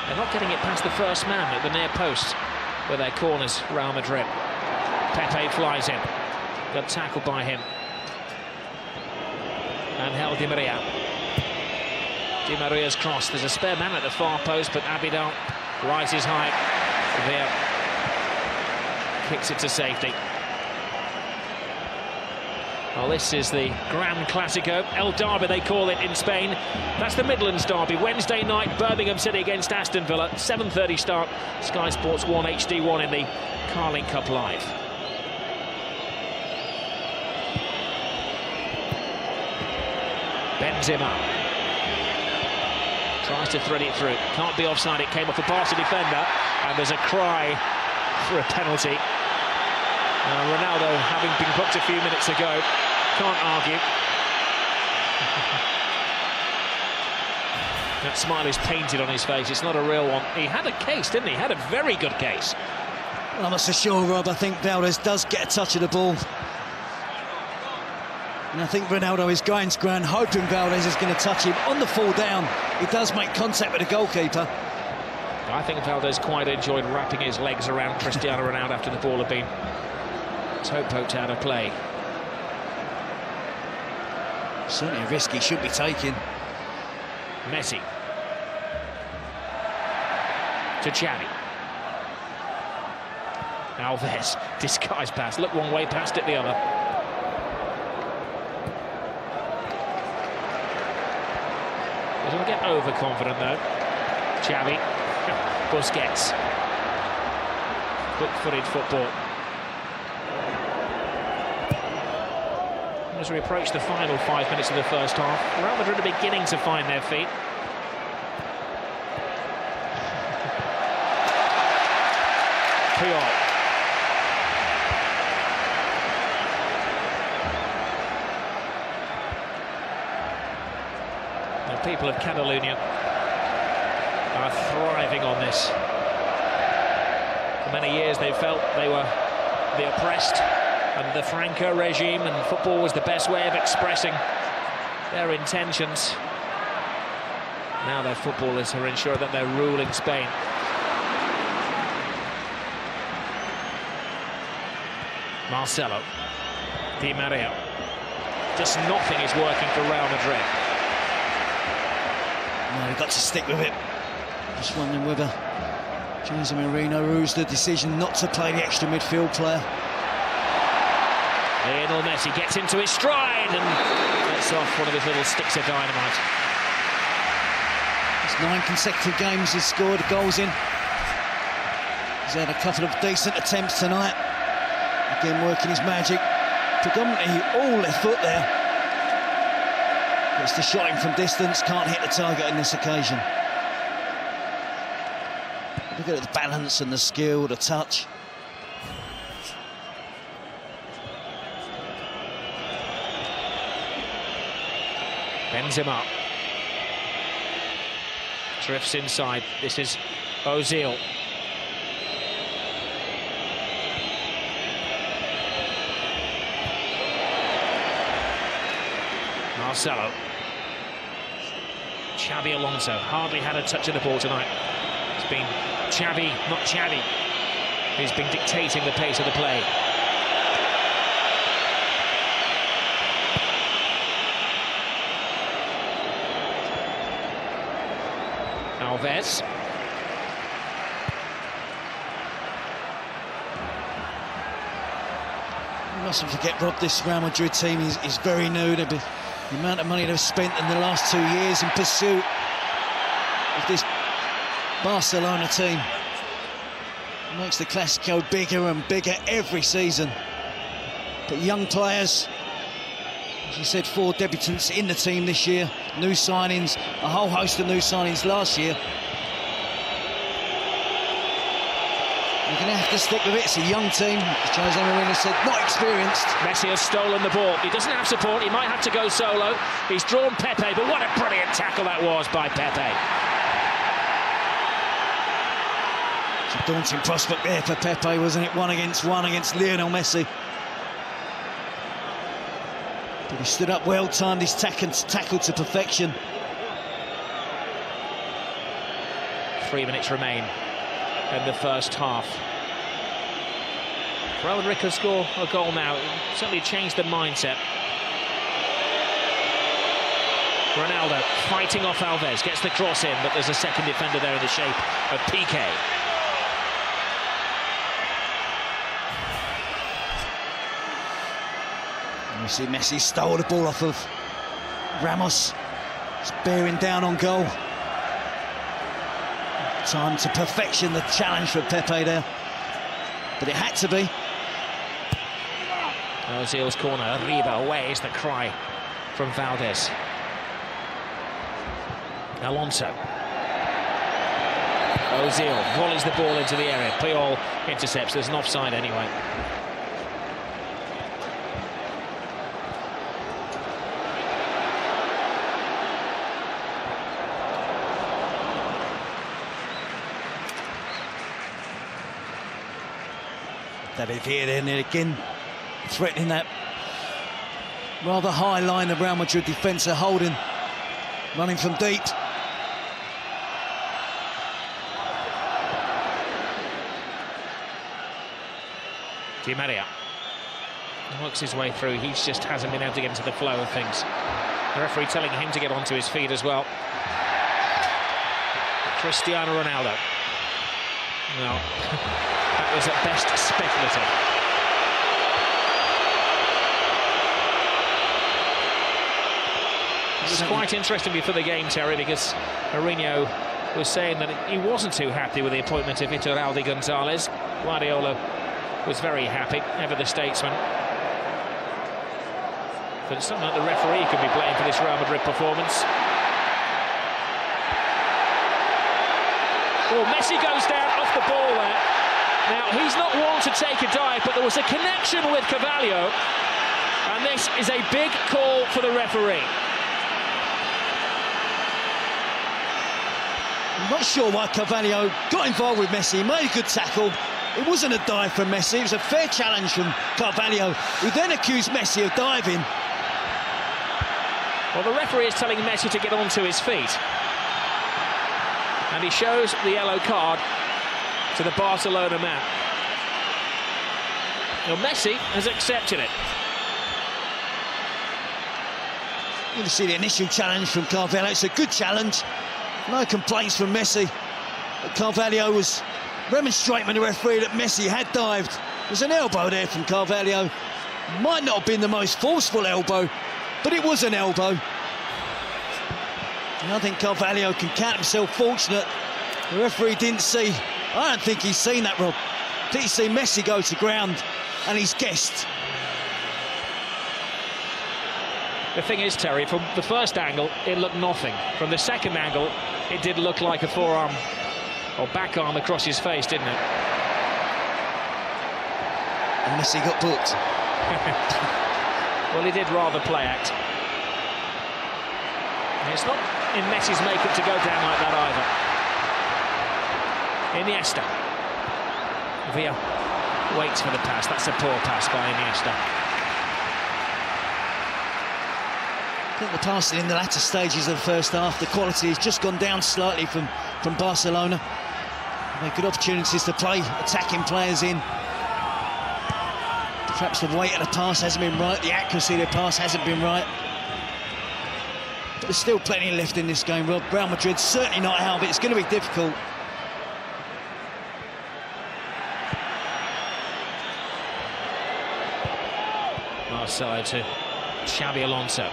They're not getting it past the first man at the near post with their corners, Real Madrid. Pepe flies in. Got tackled by him. Angel Di Maria. Di Maria's cross. There's a spare man at the far post, but Abidal rises high. There. Kicks it to safety. Well, this is the Gran Clasico, El Derby they call it in Spain. That's the Midlands Derby, Wednesday night, Birmingham City against Aston Villa, 7:30 start, Sky Sports 1 HD1 in the Carling Cup Live. Benzema tries to thread it through, can't be offside, it came off a Barca defender, and there's a cry for a penalty. Ronaldo, having been booked a few minutes ago, can't argue. That smile is painted on his face, it's not a real one. He had a case, didn't he? Had a very good case. Well, I'm not so sure, Rob. I think Valdez does get a touch of the ball. And I think Ronaldo is going to ground, hoping Valdez is going to touch him. On the fall down, he does make contact with the goalkeeper. I think Valdez quite enjoyed wrapping his legs around Cristiano Ronaldo after the ball had been toe-poked out of play. Certainly a risk he should be taking. Messi. To Xavi. Alves, disguised pass. Look one way, passed it the other. Doesn't get overconfident though. Xavi. Busquets. Quick-footed football. As we approach the final 5 minutes of the first half, Real Madrid are beginning to find their feet. Puyol. The people of Catalonia are thriving on this. For many years they felt they were the oppressed and the Franco regime, and football was the best way of expressing their intentions. Now their footballers are ensuring that they're ruling Spain. Marcelo, Di Maria. Just nothing is working for Real Madrid. No, they've got to stick with it. Just wondering whether Jose Mourinho rules the decision not to play the extra midfield player. Lionel Messi gets into his stride and lets off one of his little sticks of dynamite. It's 9 consecutive games he's scored goals in. He's had a couple of decent attempts tonight. Again, working his magic. Predominantly all left foot there. Gets the shot in from distance, can't hit the target on this occasion. Look at the balance and the skill, the touch. Benzema drifts inside. This is Ozil. Marcelo. Xabi Alonso hardly had a touch of the ball tonight. It's been Xavi, not Xavi, who's been dictating the pace of the play. Alves. You mustn't forget, Rob, this Real Madrid team is very new. The amount of money they've spent in the last 2 years in pursuit of this Barcelona team makes the Clásico bigger and bigger every season. But young players, as you said, 4 debutants in the team this year, new signings, a whole host of new signings last year. You're going to have to stick with it. It's a young team, as Jose Mourinho said, not experienced. Messi has stolen the ball. He doesn't have support. He might have to go solo. He's drawn Pepe, but what a brilliant tackle that was by Pepe. It's a daunting prospect there for Pepe, wasn't it? 1 against 1 against Lionel Messi. But he stood up well, timed his tackle to perfection. 3 minutes remain in the first half. Real Madrid could score a goal now. It certainly changed the mindset. Ronaldo fighting off Alves, gets the cross in, but there's a second defender there in the shape of Piqué. And you see Messi stole the ball off of Ramos. He's bearing down on goal. Time to perfection, the challenge for Pepe there. But it had to be. Ozil's corner, Arriba away is the cry from Valdez. Alonso. Ozil volleys the ball into the area. Puyol intercepts. There's an offside anyway. David here then again, threatening that rather high line the Real Madrid defence are holding, running from deep. Di Maria works his way through. He just hasn't been able to get into the flow of things. The referee telling him to get onto his feet as well. Cristiano Ronaldo. No. That was at best speculative. It was quite interesting before the game, Terry, because Mourinho was saying that he wasn't too happy with the appointment of Iturralde Gonzalez. Guardiola was very happy, ever the statesman. But it's something that the referee could be blamed for this Real Madrid performance. Oh, Messi goes down off the ball there. Now, he's not one to take a dive, but there was a connection with Carvalho, and this is a big call for the referee. I'm not sure why Carvalho got involved with Messi. He made a good tackle. It wasn't a dive from Messi, it was a fair challenge from Carvalho, who then accused Messi of diving. Well, the referee is telling Messi to get onto his feet. And he shows the yellow card to the Barcelona man. Well, Messi has accepted it. You see the initial challenge from Carvalho. It's a good challenge. No complaints from Messi. But Carvalho was remonstrating with the referee that Messi had dived. There's an elbow there from Carvalho. Might not have been the most forceful elbow, but it was an elbow. And I think Carvalho can count himself fortunate. The referee didn't see. I don't think he's seen that, Rob. Did he see Messi go to ground and he's guessed? The thing is, Terry, from the first angle, it looked nothing. From the second angle, it did look like a forearm or back arm across his face, didn't it? And Messi got booked. Well, he did rather play act. And it's not in Messi's makeup to go down like that either. Iniesta. Villa waits for the pass. That's a poor pass by Iniesta. I think the passing in the latter stages of the first half, the quality has just gone down slightly from Barcelona. They've had good opportunities to play attacking players in. Perhaps the weight of the pass hasn't been right, the accuracy of the pass hasn't been right. But there's still plenty left in this game, Rob. Real Madrid certainly not out, but it's going to be difficult. Marcelo to Xabi Alonso.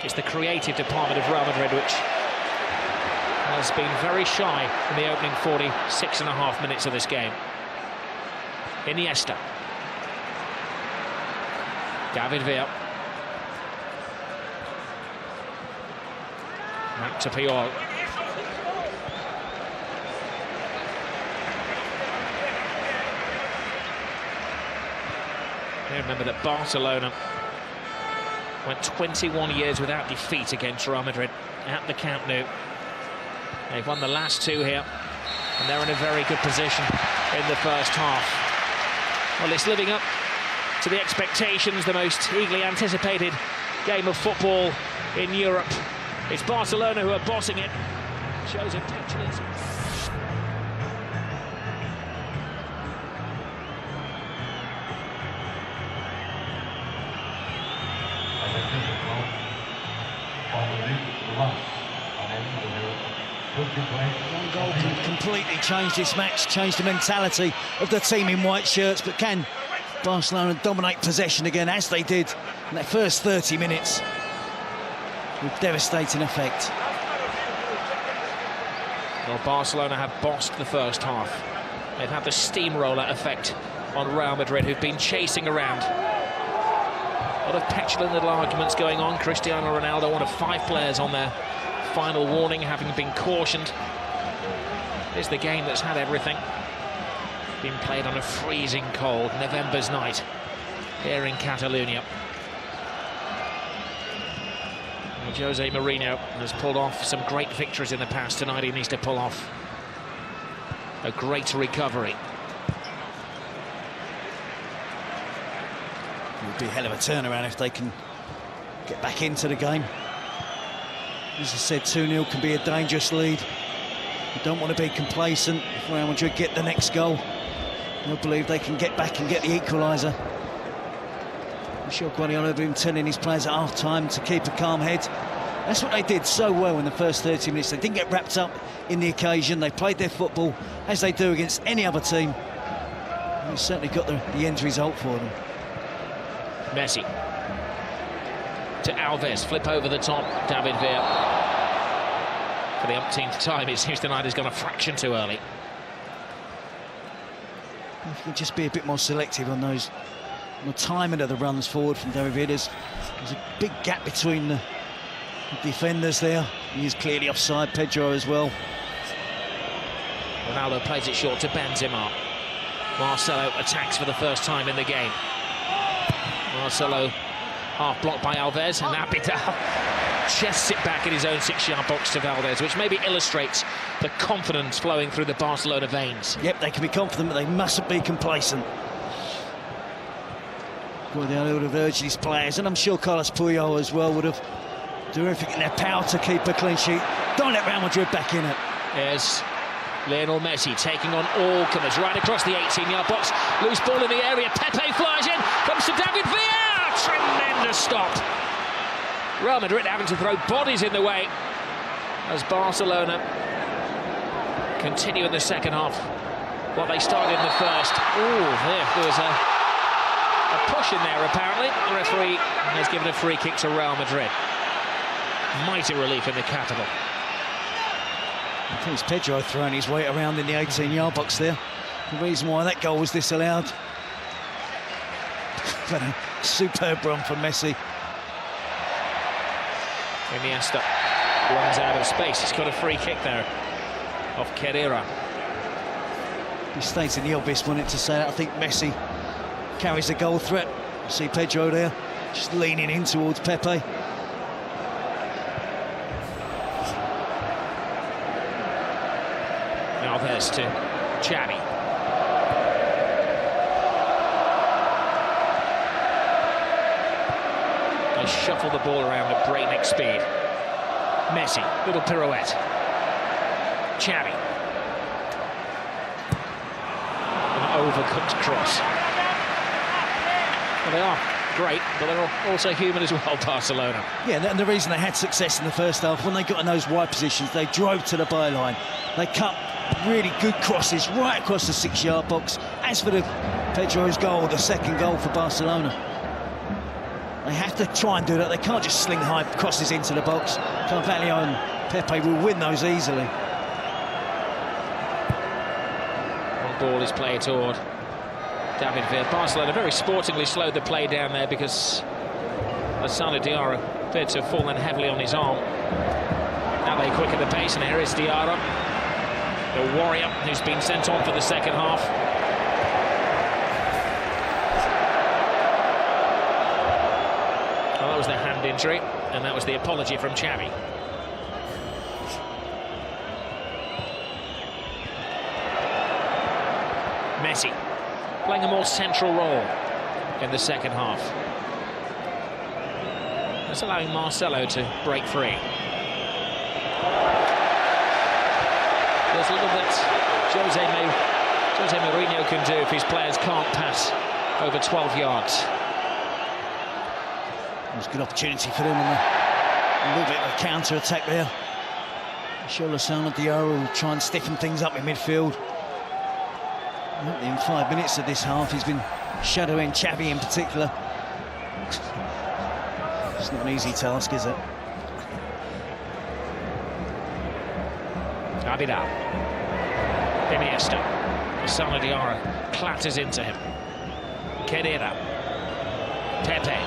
It's the creative department of Real Madrid which has been very shy in the opening 46.5 minutes of this game. Iniesta. David Villa. Back to Puyol. Remember that Barcelona went 21 years without defeat against Real Madrid at the Camp Nou. They've won the last two here, and they're in a very good position in the first half. Well, it's living up to the expectations, the most eagerly anticipated game of football in Europe. It's Barcelona who are bossing it. Shows a petulance. One goal can completely change this match, change the mentality of the team in white shirts, but can Barcelona dominate possession again, as they did in that first 30 minutes, with devastating effect. Well, Barcelona have bossed the first half. They've had the steamroller effect on Real Madrid, who've been chasing around. A lot of petulant little arguments going on. Cristiano Ronaldo, one of 5 players on their final warning, having been cautioned. It's the game that's had everything. Been played on a freezing cold November's night here in Catalonia. Well, Jose Mourinho has pulled off some great victories in the past. Tonight he needs to pull off a great recovery. It would be a hell of a turnaround if they can get back into the game. As I said, 2-0 can be a dangerous lead. You don't want to be complacent. If Real Madrid get the next goal, they'll believe they can get back and get the equaliser. I'm sure Guardiola has been telling his players at half-time to keep a calm head. That's what they did so well in the first 30 minutes. They didn't get wrapped up in the occasion. They played their football as they do against any other team. And they certainly got the end result for them. Messi to Alves, flip over the top, David Villa. For the umpteenth time, it seems tonight has gone a fraction too early. If you can just be a bit more selective on those, on the timing of the runs forward from David Villa. There's a big gap between the defenders there. He's clearly offside, Pedro as well. Ronaldo plays it short to Benzema. Marcelo attacks for the first time in the game. Marcelo half blocked by Alves, and Abidal chests it back in his own 6-yard box to Valdez, which maybe illustrates the confidence flowing through the Barcelona veins. Yep, they can be confident, but they mustn't be complacent. Guardiola would have urged his players, and I'm sure Carlos Puyol as well would have done everything in their power to keep a clean sheet. Don't let Real Madrid back in it. Here's Lionel Messi taking on all comers right across the 18-yard box. Loose ball in the area. Pepe flies in. Comes to David Villa. Tremendous stop. Real Madrid having to throw bodies in the way as Barcelona continue in the second half what they started in the first. There was a push in there apparently. The referee has given a free kick to Real Madrid. Mighty relief in the capital. I think it's Pedro throwing his weight around in the 18-yard box there. The reason why that goal was disallowed. But a superb run from Messi. Iniesta runs out of space. He's got a free kick there off Carrera. He stated the obvious, wanted to say that. I think Messi carries the goal threat. See Pedro there, just leaning in towards Pepe. Now there's to Xavi. They shuffle the ball around at breakneck speed. Messi, little pirouette. Xavi. An overcooked cross. Well, they are great, but they're also human as well, Barcelona. Yeah, and the reason they had success in the first half, when they got in those wide positions, they drove to the byline. They cut really good crosses right across the 6-yard box. As for the Pedro's goal, the second goal for Barcelona, they have to try and do that. They can't just sling high crosses into the box. Carvalho and Pepe will win those easily. One ball is played toward David Villa. Barcelona very sportingly slowed the play down there because Lassana Diarra appeared to have fallen heavily on his arm. Now they quicken the pace, and here is Diarra, the warrior who's been sent on for the second half. Well, that was the hand injury, and that was the apology from Xavi. Messi playing a more central role in the second half. That's allowing Marcelo to break free. There's little that Jose Mourinho can do if his players can't pass over 12 yards. It was a good opportunity for them on a little bit of a counter-attack there. I'm sure Lassana Diarra will try and stiffen things up in midfield. In 5 minutes of this half, he's been shadowing Xavi in particular. It's not an easy task, is it? Abidal. Iniesta. Lassana Diarra clatters into him. Carrera. Pepe.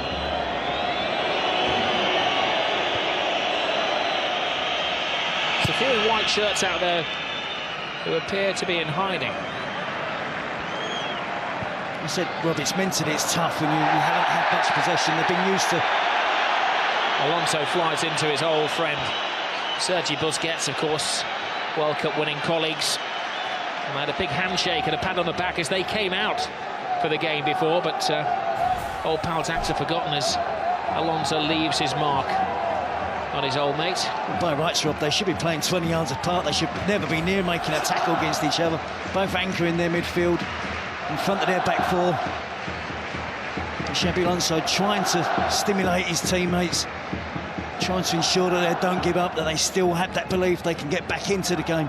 There's a few white shirts out there who appear to be in hiding. I said, Rob, it's mentally it's tough when you haven't had much possession. They've been used to. Alonso flies into his old friend Sergi Busquets, of course, World Cup winning colleagues. And they had a big handshake and a pat on the back as they came out for the game before, but old pal's acts are forgotten as Alonso leaves his mark on his old mate. Well, by rights, Rob, they should be playing 20 yards apart. They should never be near making a tackle against each other. Both anchoring their midfield in front of their back four. Xabi Alonso trying to stimulate his teammates, trying to ensure that they don't give up, that they still have that belief they can get back into the game.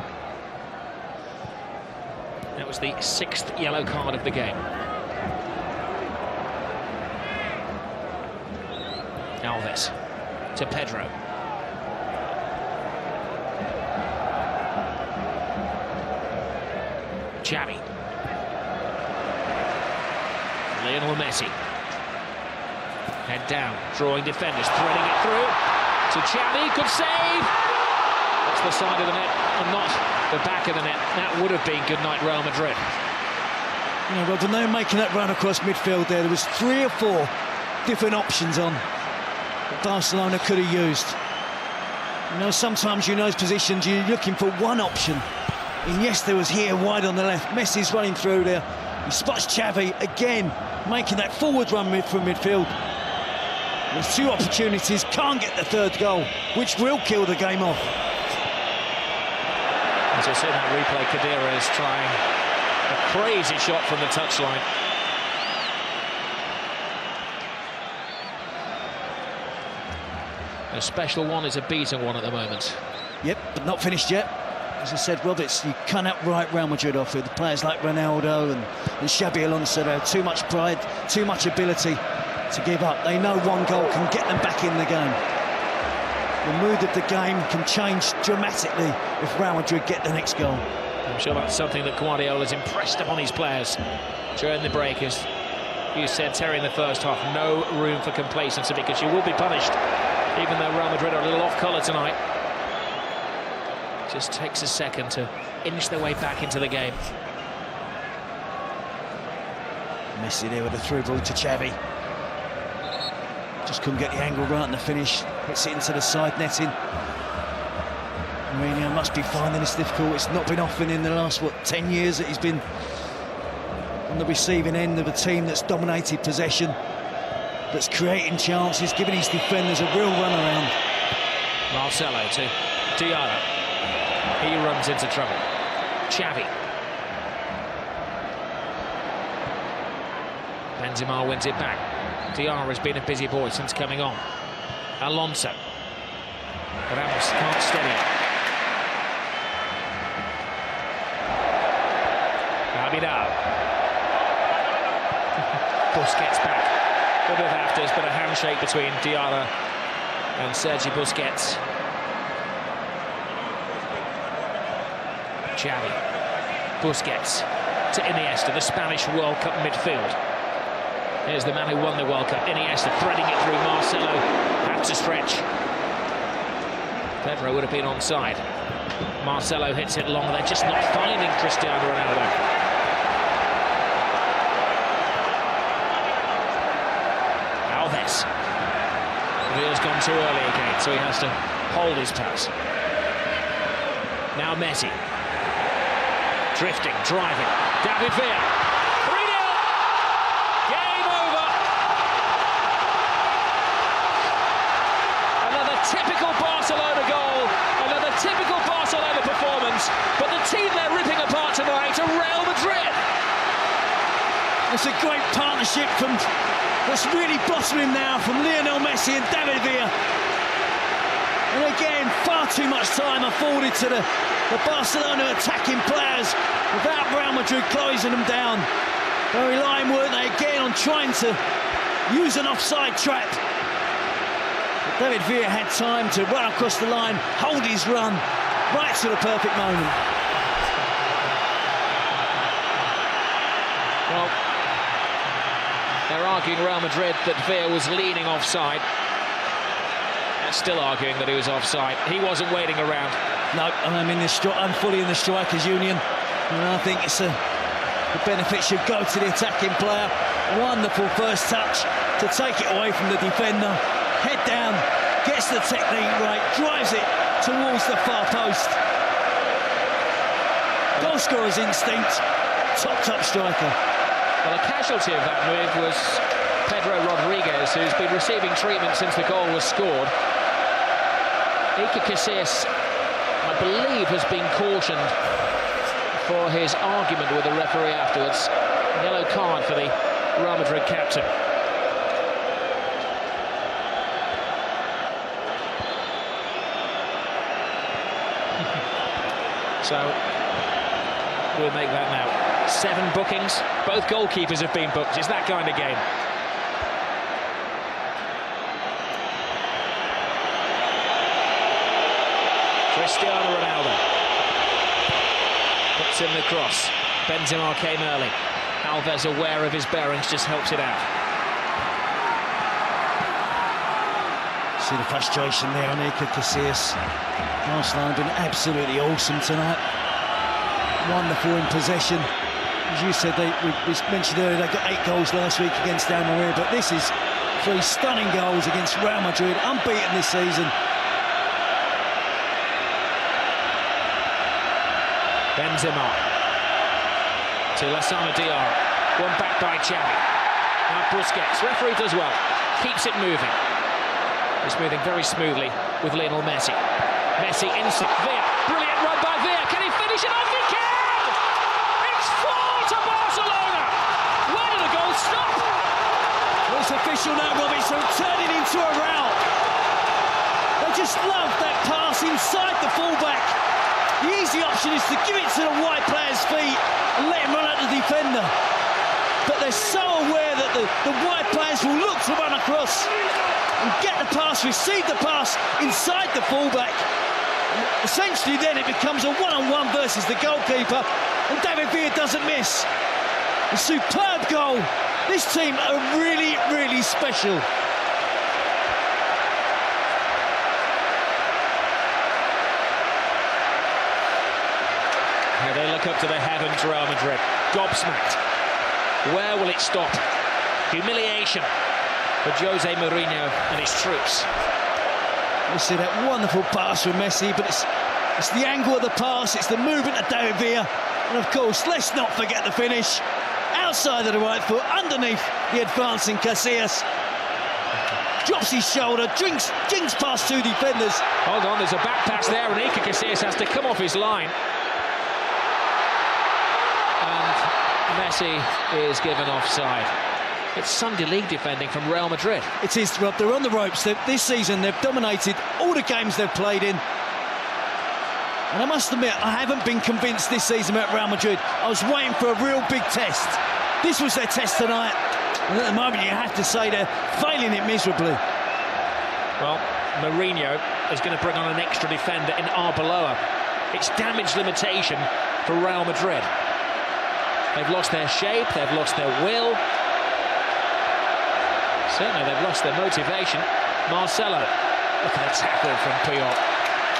That was the 6th yellow card of the game. Alves to Pedro. Xavi. Lionel Messi. Head down, drawing defenders, threading it through to Xavi, good save! That's the side of the net and not the back of the net. That would have been good night, Real Madrid. You know, Rob, when they were making that run across midfield there was 3 or 4 different options on that Barcelona could have used. You know, sometimes in those positions you're looking for one option. And yes, there was here wide on the left. Messi's running through there. He spots Xavi again, making that forward run from midfield. There's two opportunities, can't get the third goal, which will kill the game off. As I said, that replay, Khedira is trying a crazy shot from the touchline. A special one is a beating one at the moment. Yep, but not finished yet. As I said, Roberts, you cannot write Real Madrid off with players like Ronaldo and Xabi Alonso. They have too much pride, too much ability to give up. They know one goal can get them back in the game. The mood of the game can change dramatically if Real Madrid get the next goal. I'm sure that's something that Guardiola's impressed upon his players during the break. As you said, Terry, in the first half, no room for complacency because you will be punished, even though Real Madrid are a little off colour tonight. Just takes a second to inch their way back into the game. Messi there with a through ball to Xavi. Just couldn't get the angle right in the finish. Hits it into the side netting. Mourinho must be finding this difficult. It's not been often in the last, 10 years that he's been on the receiving end of a team that's dominated possession, that's creating chances, giving his defenders a real run around. Marcelo to Diarra. He runs into trouble. Xavi. Benzema wins it back. Diarra has been a busy boy since coming on. Alonso. But Ramos can't steady it. Abidal. Busquets back. A bit of afters, but a handshake between Diarra and Sergi Busquets. Xavi. Busquets to Iniesta, the Spanish World Cup midfield. Here's the man who won the World Cup, Iniesta, threading it through. Marcelo had to stretch. Pedro would have been onside. Marcelo hits it long. They're just not finding Cristiano Ronaldo. Alves. Wheel's gone too early again, so he has to hold his pass. Now Messi. Drifting, driving. David Villa. 3-0. Game over. Another typical Barcelona goal. Another typical Barcelona performance. But the team they're ripping apart tonight are Real Madrid. It's a great partnership that's really blossoming now from Lionel Messi and David Villa. And again, far too much time afforded to the Barcelona attacking players without Real Madrid closing them down. They're relying, weren't they, again on trying to use an offside trap. But David Villa had time to run across the line, hold his run, right to the perfect moment. Well, they're arguing Real Madrid that Villa was leaning offside. They're still arguing that he was offside. He wasn't waiting around. No, I'm fully in the strikers' union, and I think the benefit should go to the attacking player. Wonderful first touch to take it away from the defender. Head down, gets the technique right, drives it towards the far post. Goal scorer's instinct, top striker. Well, a casualty of that move was Pedro Rodriguez, who's been receiving treatment since the goal was scored. Iker Casillas, I believe, has been cautioned for his argument with the referee afterwards. Yellow card for the Real Madrid captain. So we'll make that now. 7 bookings. Both goalkeepers have been booked. It's that kind of game. Cristiano Ronaldo puts in the cross. Benzema came early. Alves, aware of his bearings, just helps it out. See the frustration there on Iker Casillas. Barcelona have been absolutely awesome tonight. Wonderful in possession. As you said, we mentioned earlier, they got 8 goals last week against Almeria, but this is 3 stunning goals against Real Madrid, unbeaten this season. Benzema to Lassana Diarra. One back by Xavi. Now Busquets. Referee does well. Keeps it moving. It's moving very smoothly with Lionel Messi. Messi inside. Villa. Brilliant run by Villa. Can he finish it off? He can! It's 4 to Barcelona. Where did the goal stop? Well, it's official now, Robbie, so turning into a rout. They just love that pass inside the fullback. The easy option is to give it to the wide player's feet and let him run at the defender. But they're so aware that the wide players will look to run across and get the pass, receive the pass inside the fullback. Essentially then it becomes a one-on-one versus the goalkeeper, and David Villa doesn't miss. A superb goal. This team are really, really special. Now they look up to the heavens, Real Madrid. Gobsmacked. Where will it stop? Humiliation for Jose Mourinho and his troops. You see that wonderful pass from Messi, but it's the angle of the pass, it's the movement of David Villa, and of course, let's not forget the finish. Outside of the right foot, underneath the advancing Casillas. Drops his shoulder, jinks past 2 defenders. Hold on, there's a back pass there, and Iker Casillas has to come off his line. And Messi is given offside. It's Sunday League defending from Real Madrid. It is, Rob. They're on the ropes. This season, they've dominated all the games they've played in. And I must admit, I haven't been convinced this season about Real Madrid. I was waiting for a real big test. This was their test tonight. And at the moment, you have to say they're failing it miserably. Well, Mourinho is going to bring on an extra defender in Arbeloa. It's damage limitation for Real Madrid. They've lost their shape, they've lost their will. Certainly they've lost their motivation. Marcelo, look at the tackle from Puyol.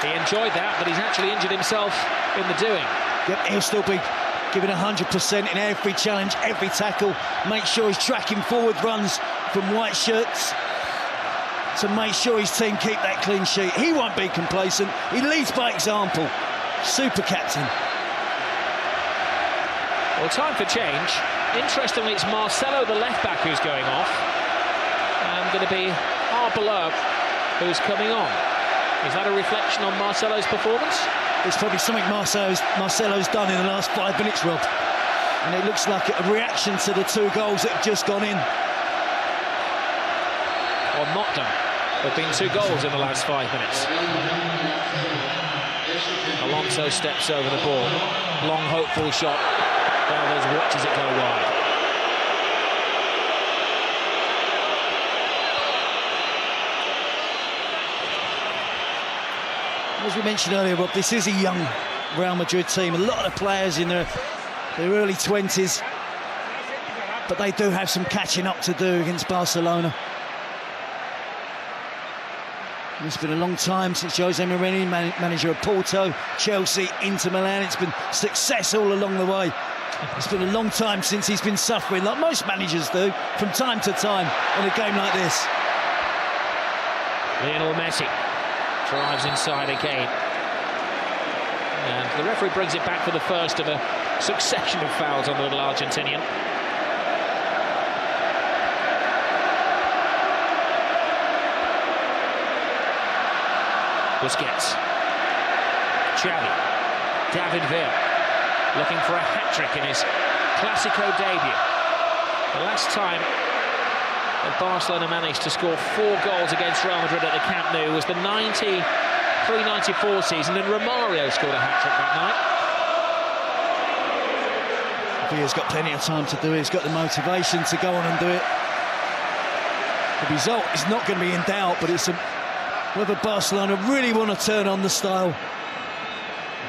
He enjoyed that, but he's actually injured himself in the doing. Yep, he'll still be giving 100% in every challenge, every tackle. Make sure he's tracking forward runs from white shirts to make sure his team keep that clean sheet. He won't be complacent. He leads by example. Super captain. Well, time for change. Interestingly, it's Marcelo, the left-back, who's going off. And going to be Arbeloa who's coming on. Is that a reflection on Marcelo's performance? It's probably something Marcelo's done in the last 5 minutes, Rob. And it looks like a reaction to the 2 goals that have just gone in. Or not done. There have been 2 goals in the last 5 minutes. Alonso steps over the ball. Long, hopeful shot. Alves watches it go wide. As we mentioned earlier, Rob, this is a young Real Madrid team. A lot of the players in their early 20s. But they do have some catching up to do against Barcelona. It's been a long time since Jose Mourinho, manager of Porto, Chelsea, Inter Milan. It's been success all along the way. It's been a long time since he's been suffering, like most managers do, from time to time in a game like this. Lionel Messi drives inside again. And the referee brings it back for the first of a succession of fouls on the little Argentinian. Busquets. Xavi. David Villa. Looking for a hat-trick in his Clasico debut. The last time that Barcelona managed to score 4 goals against Real Madrid at the Camp Nou was the 93-94 season, and Romario scored a hat-trick that night. Villa's got plenty of time to do it. He's got the motivation to go on and do it. The result is not going to be in doubt, but it's whether Barcelona really want to turn on the style,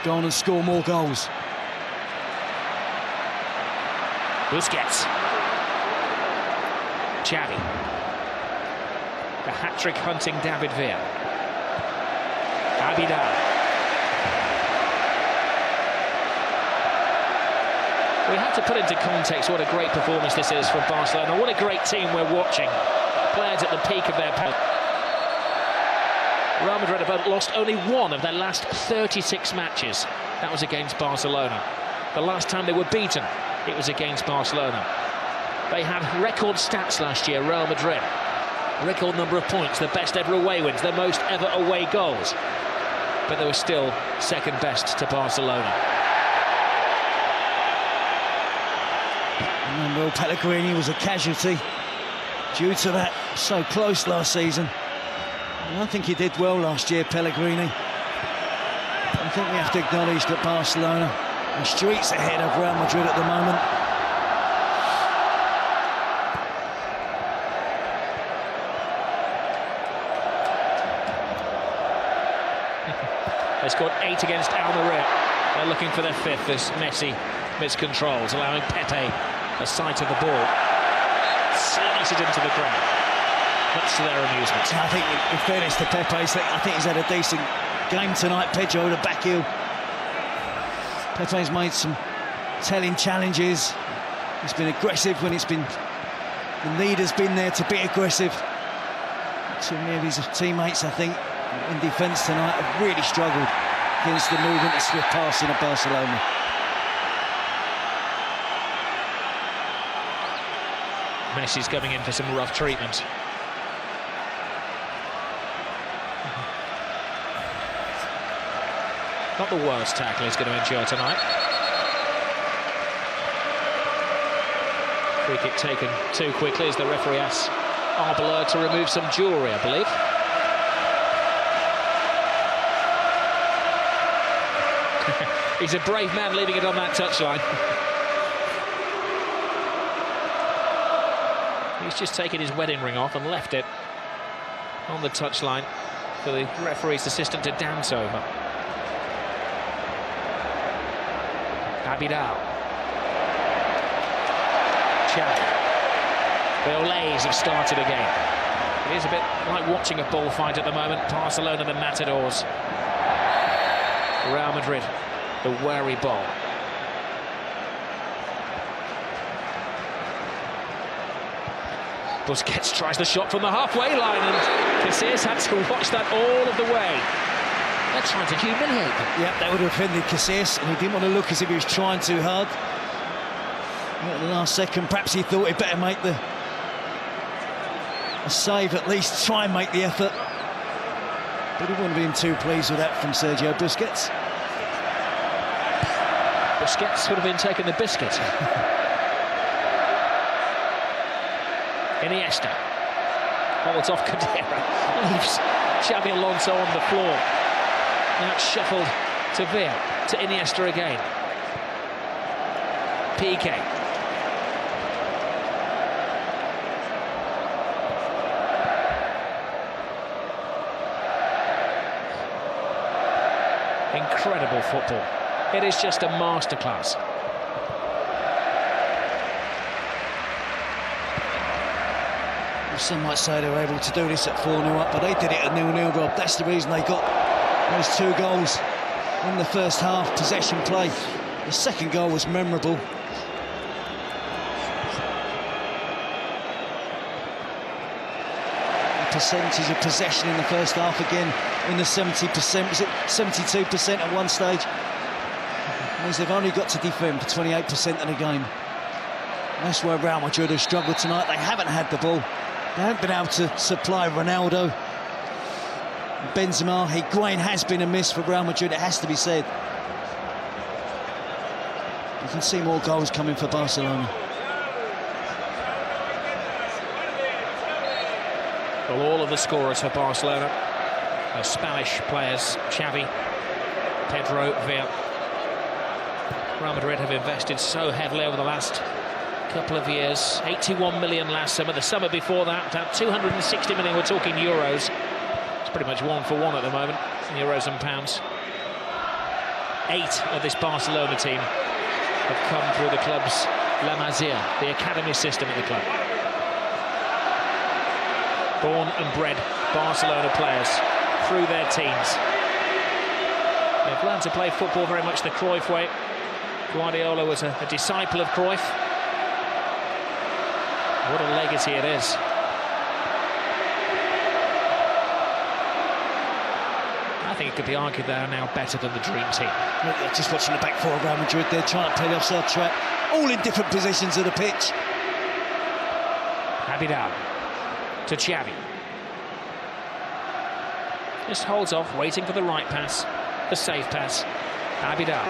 go on and score more goals. Busquets. Xavi. The hat-trick hunting David Villa. Abidal. We have to put into context what a great performance this is from Barcelona. What a great team we're watching. Players at the peak of their power. Real Madrid have lost only 1 of their last 36 matches. That was against Barcelona. The last time they were beaten, it was against Barcelona. They had record stats last year, Real Madrid. Record number of points, the best ever away wins, the most ever away goals. But they were still second best to Barcelona. Well, Pellegrini was a casualty due to that. So close last season. And I think he did well last year, Pellegrini. I think we have to acknowledge that Barcelona are streets ahead of Real Madrid at the moment. They scored 8 against Almeria. They're looking for their 5th as Messi miscontrols, allowing Pepe a sight of the ball. Slices it into the crowd, much to their amusement. I think, in fairness to Pepe, I think he's had a decent game tonight. Pedro with a back heel. Pepe's made some telling challenges. He's been aggressive when it's been... The leader's been there to be aggressive. Two of his teammates, I think, in defence tonight have really struggled against the movement and swift passing of Barcelona. Messi's coming in for some rough treatment. Not the worst tackle he's going to endure tonight. Free kick taken too quickly as the referee asks Arbeloa to remove some jewellery, I believe. He's a brave man leaving it on that touchline. He's just taken his wedding ring off and left it on the touchline for the referee's assistant to dance over. Abidal. Xavi. The Olays have started again. It is a bit like watching a bullfight at the moment. Barcelona, the Matadors. Real Madrid, the wary bull. Busquets tries the shot from the halfway line, and Casillas had to watch that all of the way. They're trying to humiliate them. Yeah, that would have offended Casillas, and he didn't want to look as if he was trying too hard. And at the last second, perhaps he thought he'd better make a save, at least try and make the effort. But he wouldn't have been too pleased with that from Sergio Busquets. Busquets would have been taking the biscuit. Iniesta holds off Cadera, leaves Xavi Alonso on the floor. Now it's shuffled to Villa, to Iniesta again. PK. Incredible football. It is just a masterclass. Some might say they were able to do this at 4-0 up, but they did it at 0-0, Rob. That's the reason they got those 2 goals in the first half, possession play. The second goal was memorable. The percentage of possession in the first half again in the 70%, was it 72% at one stage? It means they've only got to defend for 28% of the game. And that's where Real Madrid have struggled tonight. They haven't had the ball. They haven't been able to supply Ronaldo. Benzema, Higuain has been a miss for Real Madrid, it has to be said. You can see more goals coming for Barcelona. Well, all of the scorers for Barcelona are Spanish players. Xavi, Pedro, Villa. Real Madrid have invested so heavily over the last couple of years. 81 million last summer, the summer before that, about 260 million, we're talking euros. It's pretty much 1 for 1 at the moment, euros and pounds. 8 of this Barcelona team have come through the club's La Masia, the academy system at the club. Born and bred Barcelona players through their teams. They've learned to play football very much the Cruyff way. Guardiola was a disciple of Cruyff. What a legacy it is. I think it could be argued they are now better than the dream team. Look, just watching the back four of Real Madrid, they're trying to play the offside trap, all in different positions of the pitch. Abidal to Xavi. Just holds off, waiting for the right pass, the safe pass. Abidal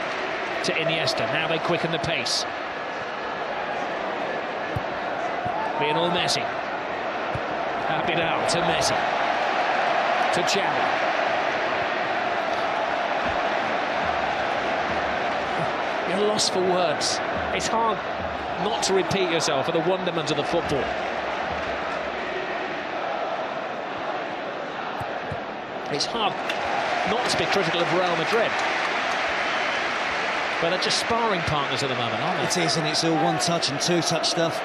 to Iniesta. Now they quicken the pace. Lionel Messi. Abidal to Messi. To Xavi. You're lost for words. It's hard not to repeat yourself for the wonderment of the football. It's hard not to be critical of Real Madrid. But they're just sparring partners at the moment, aren't they? It is, and it's all one-touch and two-touch stuff.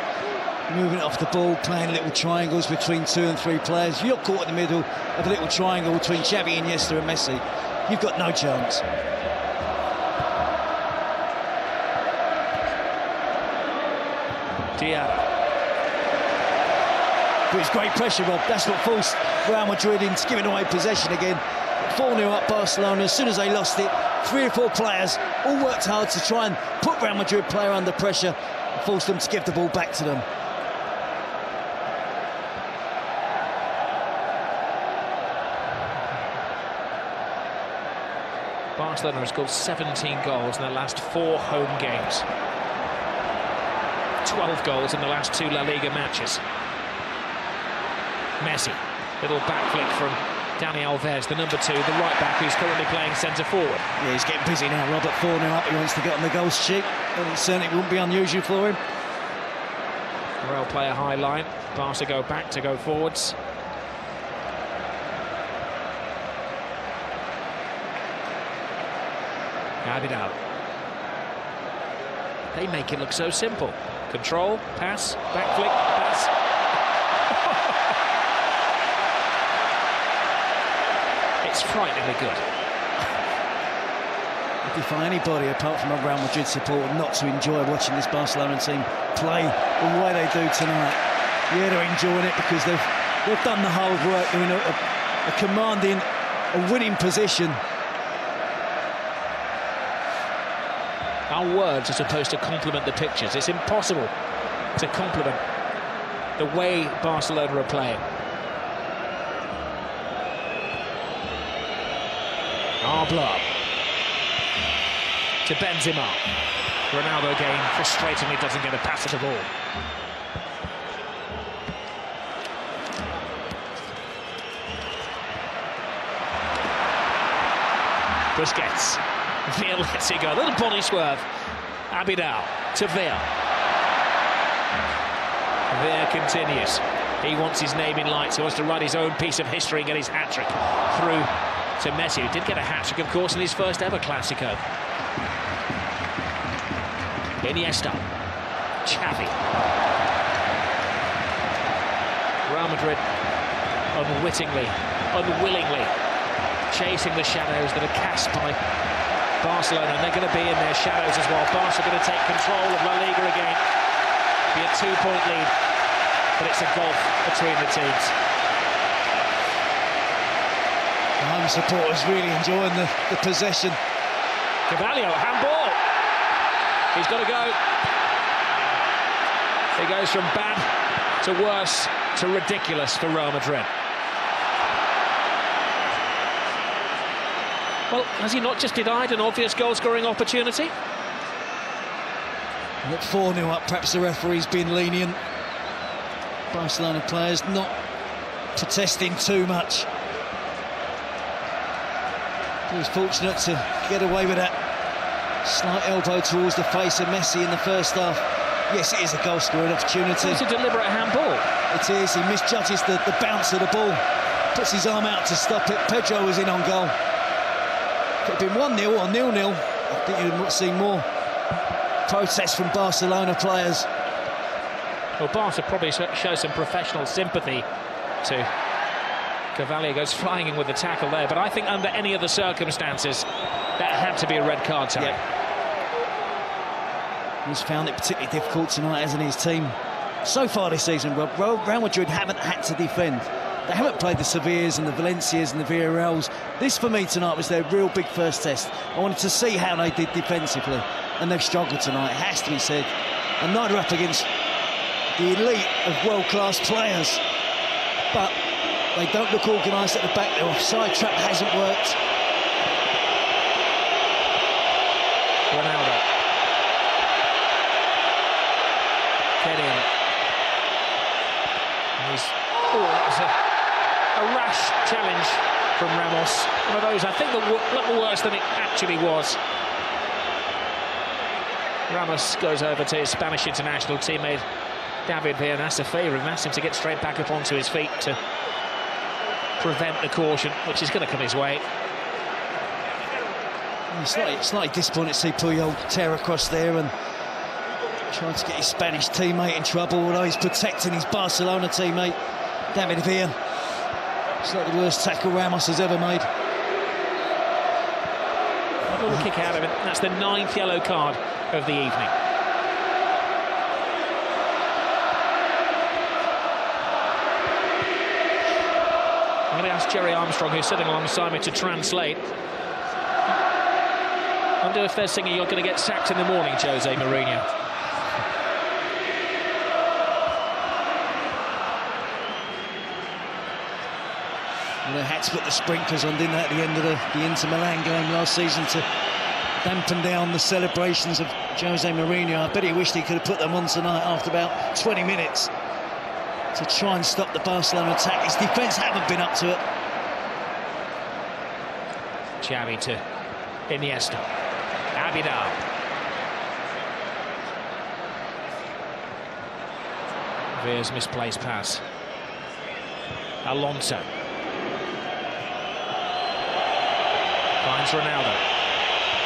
Moving off the ball, playing little triangles between 2 and 3 players. You're caught in the middle of a little triangle between Xavi, Iniesta and Messi. You've got no chance. Diarra. But it's great pressure, Rob. That's what forced Real Madrid into giving away possession again. 4-0 up Barcelona. As soon as they lost it, 3 or 4 players all worked hard to try and put Real Madrid player under pressure and force them to give the ball back to them. Barcelona has scored 17 goals in their last 4 home games. 12 goals in the last 2 La Liga matches. Messi, little back flick from Dani Alves, the number 2, the right back who's currently playing centre forward. Yeah, he's getting busy now, Robert. 4-0 up, he wants to get on the goal sheet. And it certainly wouldn't be unusual for him. Real play a high line. Barca go back to go forwards. Abidal. They make it look so simple. Control, pass, back flick, pass. It's frighteningly good. If you find anybody apart from a Real Madrid supporter not to enjoy watching this Barcelona team play the way they do tonight, yeah, they're enjoying it because they've done the hard work. They're in a commanding, a winning position. Our words are supposed to complement the pictures. It's impossible to complement the way Barcelona are playing. Arbla to Benzema. Ronaldo again frustratingly doesn't get a pass at the ball. Busquets. Villa lets it go. A little body swerve. Abidal to Villa. Villa continues. He wants his name in lights. He wants to write his own piece of history and get his hat-trick through to Messi, who did get a hat-trick, of course, in his first ever Clásico. Iniesta. Xavi. Real Madrid unwittingly, unwillingly chasing the shadows that are cast by Barcelona, and they're going to be in their shadows as well. Barca are going to take control of La Liga again. Be a 2-point lead, but it's a gulf between the teams. The home supporters really enjoying the possession. Carvalho, handball. He's got to go. He goes from bad to worse to ridiculous for Real Madrid. Well, has he not just denied an obvious goal-scoring opportunity? At 4-0 up, perhaps the referee's been lenient. Barcelona players not protesting too much. He was fortunate to get away with that slight elbow towards the face of Messi in the first half. Yes, it is a goal-scoring opportunity. It's a deliberate handball. It is. He misjudges the bounce of the ball. Puts his arm out to stop it. Pedro was in on goal. Could have been 1-0 or 0-0. I think you'd see more protests from Barcelona players. Well, Barca probably show some professional sympathy to Carvalho. Goes flying in with the tackle there, but I think under any other circumstances that had to be a red card tonight. Yeah. He's found it particularly difficult tonight, hasn't he, his team? So far this season, Real Madrid haven't had to defend. They haven't played the Sevillas and the Valencias and the Villarreals. This, for me, tonight was their real big first test. I wanted to see how they did defensively, and they've struggled tonight, it has to be said. And neither up against the elite of world-class players, but they don't look organised at the back. Their offside trap hasn't worked. Ronaldo. Get in. That was a rash challenge from Ramos. One of those, I think, that looked worse than it actually was. Ramos goes over to his Spanish international teammate David Villa and asks a favour and asks him to get straight back up onto his feet to prevent the caution, which is going to come his way. Slightly disappointed to see Puyol tear across there and trying to get his Spanish teammate in trouble, although he's protecting his Barcelona teammate, David Villa. It's like the worst tackle Ramos has ever made. A little kick out of it. That's the 9th yellow card of the evening. I'm going to ask Jerry Armstrong, who's sitting alongside me, to translate. I wonder if they're singing "You're going to get sacked in the morning," Jose Mourinho. Well, they had to put the sprinklers on, didn't they, at the end of the Inter Milan game last season to dampen down the celebrations of Jose Mourinho. I bet he wished he could have put them on tonight after about 20 minutes to try and stop the Barcelona attack. His defence haven't been up to it. Xavi to Iniesta. Abidal. Villa's misplaced pass. Alonso. Finds Ronaldo.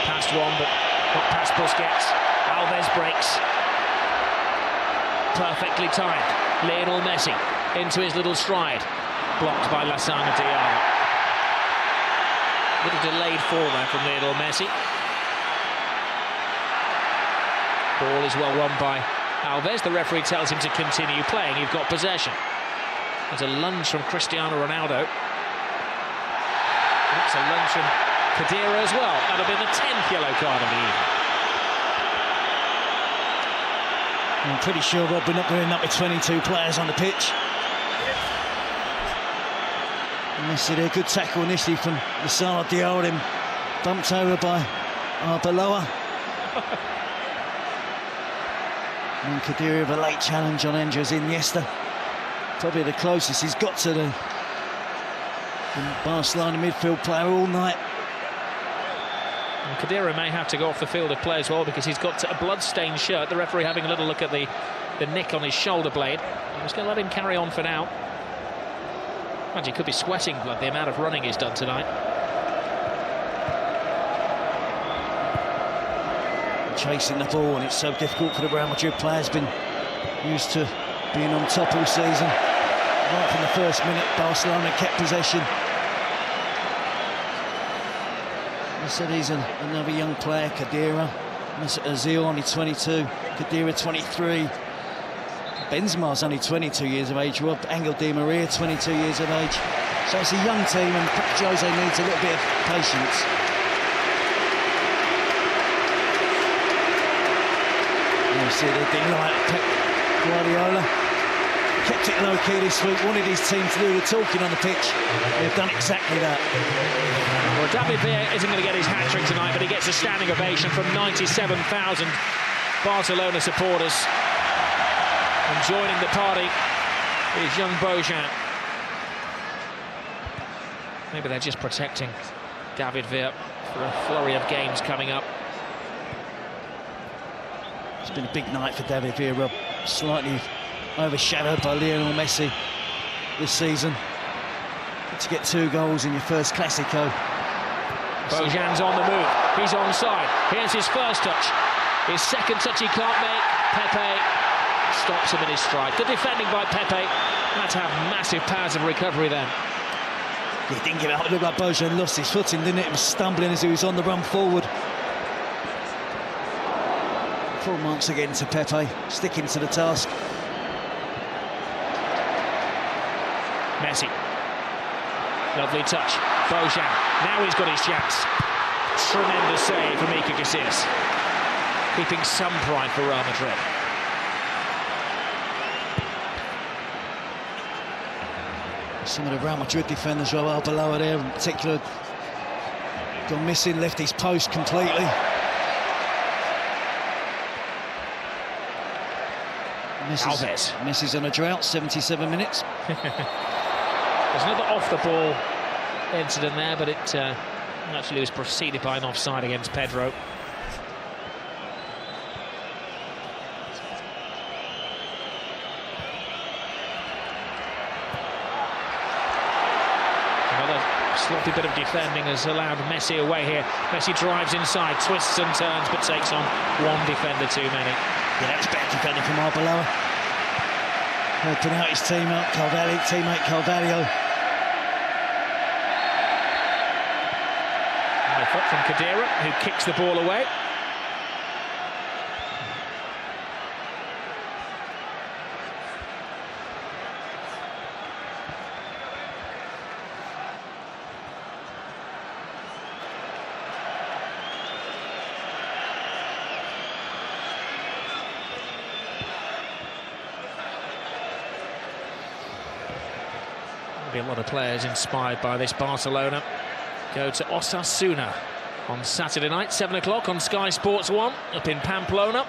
Past one, but not past Busquets. Alves breaks. Perfectly timed. Lionel Messi into his little stride. Blocked by Lassana Diarra. Little delayed fall there from Lionel Messi. Ball is well run by Alves. The referee tells him to continue playing. You've got possession. There's a lunge from Cristiano Ronaldo. That's a lunge from Khedira as well. That'll be the 10th yellow card of the evening. I'm pretty sure, Rob, we're not going to end up with 22 players on the pitch. Messi there, good tackle initially from Lassana Diarra, bumped over by Arbeloa. And Khedira with a late challenge on Andres Iniesta. Probably the closest he's got to the Barcelona midfield player all night. And Khedira may have to go off the field of play as well, because he's got a blood-stained shirt. The referee having a little look at the nick on his shoulder blade. I'm just going to let him carry on for now. Imagine he could be sweating blood, the amount of running he's done tonight. Chasing the ball, and it's so difficult for the Real Madrid players. Been used to being on top all season. Right from the first minute, Barcelona kept possession. I said he's another young player, Khedira. Mesut Ozil only 22, Khedira 23. Benzema's only 22 years of age. Rob, Angel Di Maria 22 years of age. So it's a young team, and Jose needs a little bit of patience. You see the delight of Pep Guardiola. Kept it low-key this week, wanted his team to do the talking on the pitch. They've done exactly that. Well, David Villa isn't going to get his hat-trick tonight, but he gets a standing ovation from 97,000 Barcelona supporters. And joining the party is young Bojan. Maybe they're just protecting David Villa for a flurry of games coming up. It's been a big night for David Villa, slightly overshadowed by Lionel Messi this season. To get 2 goals in your first Clasico. Bojan's on the move, he's onside. Here's his first touch. His second touch he can't make. Pepe stops him in his stride. Good defending by Pepe. Had to have massive powers of recovery then. He didn't give it up. It looked like Bojan lost his footing, didn't it? He was stumbling as he was on the run forward. Full marks again to Pepe, sticking to the task. Messi. Lovely touch. Bojan. Now he's got his chance. Tremendous save from Iker Casillas. Keeping some pride for Real Madrid. Some of the Real Madrid defenders are below there, in particular, gone missing, left his post completely. Messi on a drought, 77 minutes. There's another off-the-ball incident there, but it actually was preceded by an offside against Pedro. Another sloppy bit of defending has allowed Messi away here. Messi drives inside, twists and turns, but takes on one defender too many. Yeah, that's better defending from Arbeloa. Helping out his teammate Carvalho. From Kadira, who kicks the ball away. There'll be a lot of players inspired by this. Barcelona go to Osasuna on Saturday night, 7 o'clock on Sky Sports 1 up in Pamplona.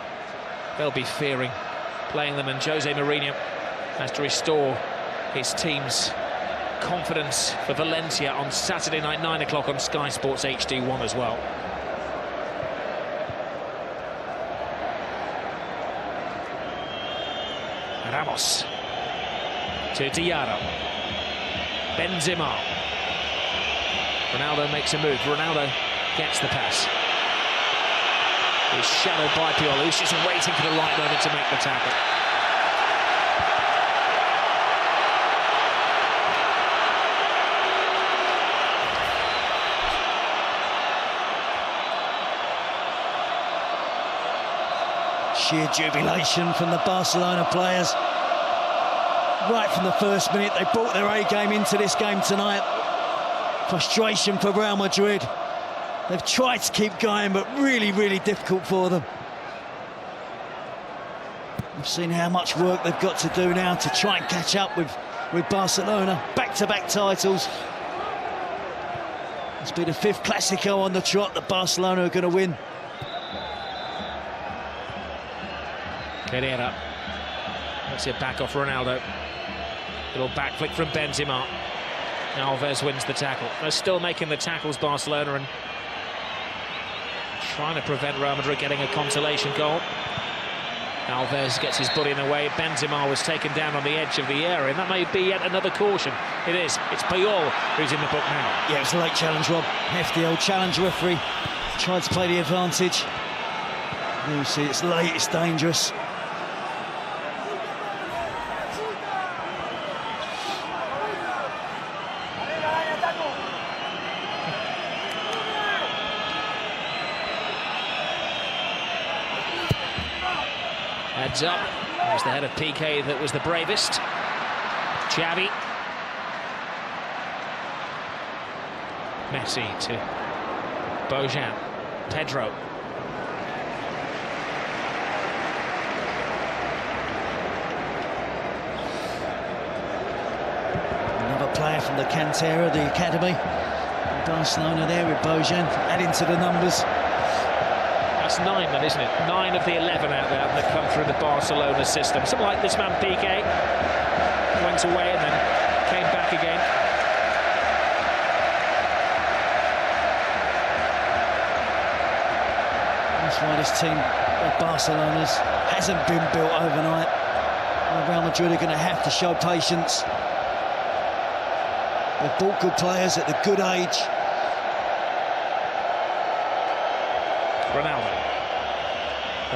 They'll be fearing playing them, and Jose Mourinho has to restore his team's confidence for Valencia on Saturday night, 9 o'clock on Sky Sports HD1 as well. Ramos to Diarra. Benzema. Ronaldo makes a move. Ronaldo gets the pass. He's shadowed by Pioli, who's just waiting for the right moment to make the tackle. Sheer jubilation from the Barcelona players. Right from the first minute, they brought their A game into this game tonight. Frustration for Real Madrid. They've tried to keep going, but really, really difficult for them. We've seen how much work they've got to do now to try and catch up with Barcelona. Back-to-back titles. It's been the 5th Clásico on the trot that Barcelona are going to win. Pereira. Let's see a back off Ronaldo. Little back flick from Benzema. Alves wins the tackle. They're still making the tackles, Barcelona, and trying to prevent Real Madrid getting a consolation goal. Alves gets his body in the way. Benzema was taken down on the edge of the area, and that may be yet another caution. It is. It's Puyol who's in the book now. Yeah, it's a late challenge, Rob. Hefty old challenge referee. Tried to play the advantage. You see, it's late, it's dangerous. Heads up. There's the head of PK that was the bravest. Xavi. Messi to Bojan. Pedro. Another player from the Cantera, the academy. Barcelona there with Bojan, adding to the numbers. That's 9 then, isn't it? 9 of the 11 out there that come through the Barcelona system. Something like this man PK went away and then came back again. That's why this team of Barcelona's hasn't been built overnight. Real Madrid are going to have to show patience. They've bought good players at a good age. Ronaldo.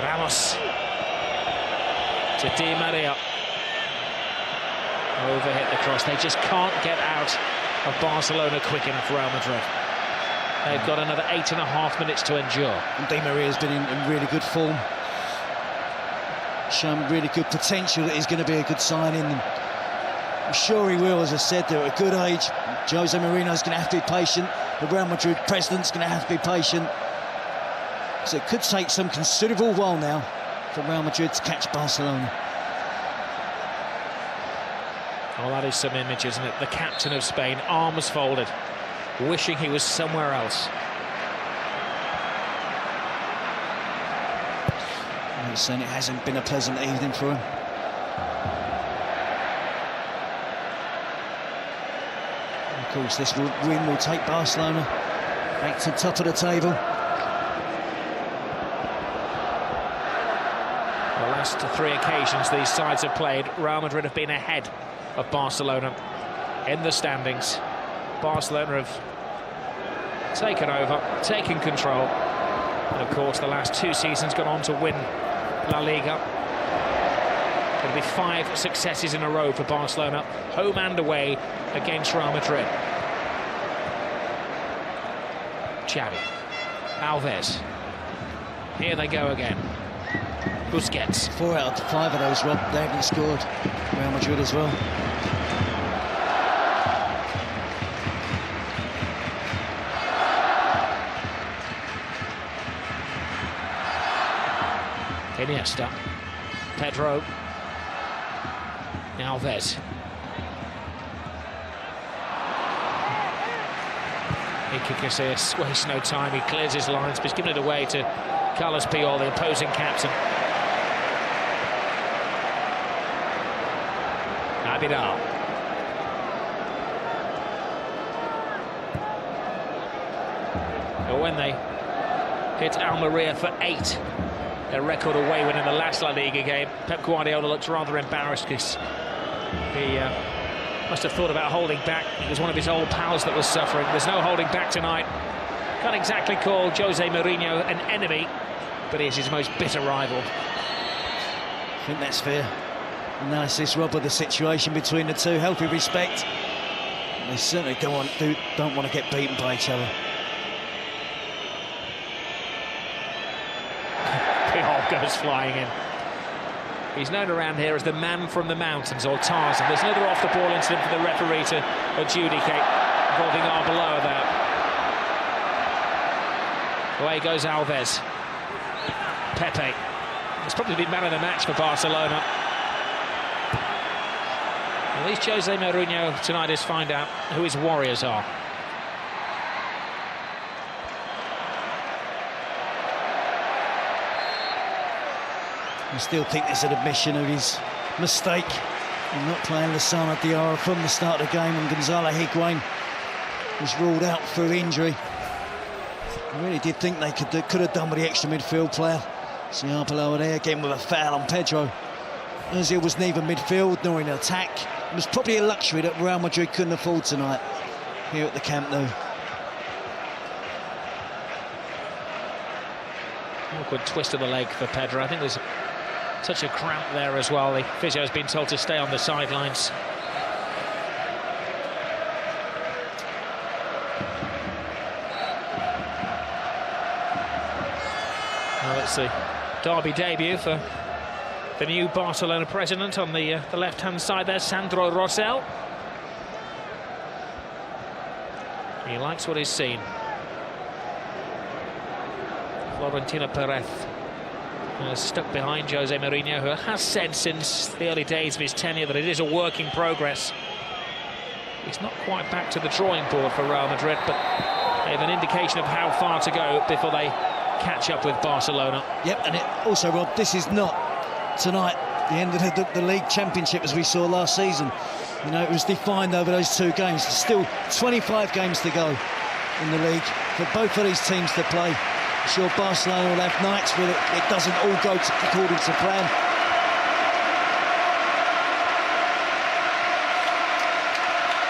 Ramos to Di Maria. Overhit the cross. They just can't get out of Barcelona quick enough, Real Madrid. They've got another 8.5 minutes to endure. And Di Maria's been in really good form. Shown really good potential that he's going to be a good signing. And I'm sure he will, as I said, they're at a good age. Jose Mourinho's going to have to be patient. The Real Madrid president's going to have to be patient. So it could take some considerable while now for Real Madrid to catch Barcelona. Well, that is some image, isn't it? The captain of Spain, arms folded, wishing he was somewhere else. He's saying it hasn't been a pleasant evening for him. And of course, this win will take Barcelona back to the top of the table. The last 3 occasions these sides have played, Real Madrid have been ahead of Barcelona in the standings. Barcelona have taken over, taken control, and of course the last 2 seasons gone on to win La Liga. It'll be 5 successes in a row for Barcelona, home and away against Real Madrid. Xavi, Alves, here they go again. Busquets. 4 out of 5 of those, Rob, they haven't scored. Real Madrid as well. Iniesta, Pedro, Alves. Iker Casillas wastes no time, he clears his lines, but he's given it away to Carlos Puyol, the opposing captain. Abidal. But when they hit Almeria for 8, their record away win in the last La Liga game, Pep Guardiola looks rather embarrassed because he must have thought about holding back. It was one of his old pals that was suffering. There's no holding back tonight. Can't exactly call Jose Mourinho an enemy, but he is his most bitter rival. I think that's fair analysis, Rob, of the situation between the two. Healthy respect. They certainly don't want to get beaten by each other. Puyol goes flying in. He's known around here as the man from the mountains, or Tarzan. There's another off-the-ball incident for the referee to adjudicate involving Arbeloa there. Away goes Alves. Pepe. It's probably been man of the match for Barcelona. At least Jose Mourinho tonight is find out who his warriors are. I still think there's an admission of his mistake in not playing Lassana Diarra from the start of the game, and Gonzalo Higuain was ruled out for injury. I really did think they could have done with the extra midfield player. See Arbeloa there again with a foul on Pedro. Ozil was neither midfield nor in attack. It was probably a luxury that Real Madrid couldn't afford tonight here at the Camp Nou. Awkward twist of the leg for Pedro. I think there's such a cramp there as well. The physio has been told to stay on the sidelines. Well, it's the derby debut for the new Barcelona president on the left-hand side there, Sandro Rosell. He likes what he's seen. Florentino Perez stuck behind Jose Mourinho, who has said since the early days of his tenure that it is a work in progress. He's not quite back to the drawing board for Real Madrid, but they have an indication of how far to go before they catch up with Barcelona. Yep, and also, Rob, this is not tonight the end of the league championship as we saw last season. You know, it was defined over those 2 games. There's still 25 games to go in the league for both of these teams to play. I'm sure Barcelona will have nights where it doesn't all go according to plan.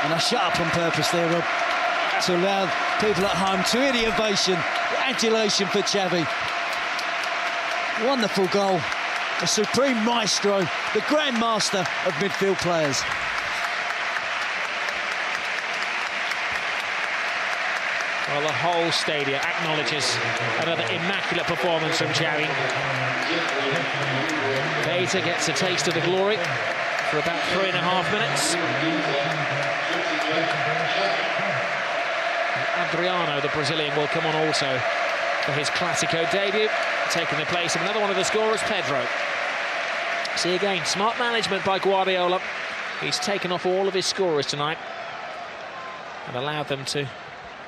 And I shut up on purpose there, Rob, to allow people at home to hear the ovation, the adulation for Xavi. Wonderful goal. A supreme maestro, the grand master of midfield players. Well, the whole stadium acknowledges another immaculate performance from Xavi. Beta gets a taste of the glory for about 3.5 minutes. Adriano, the Brazilian, will come on also for his Clásico debut, taking the place of another one of the scorers, Pedro. See again, smart management by Guardiola. He's taken off all of his scorers tonight and allowed them to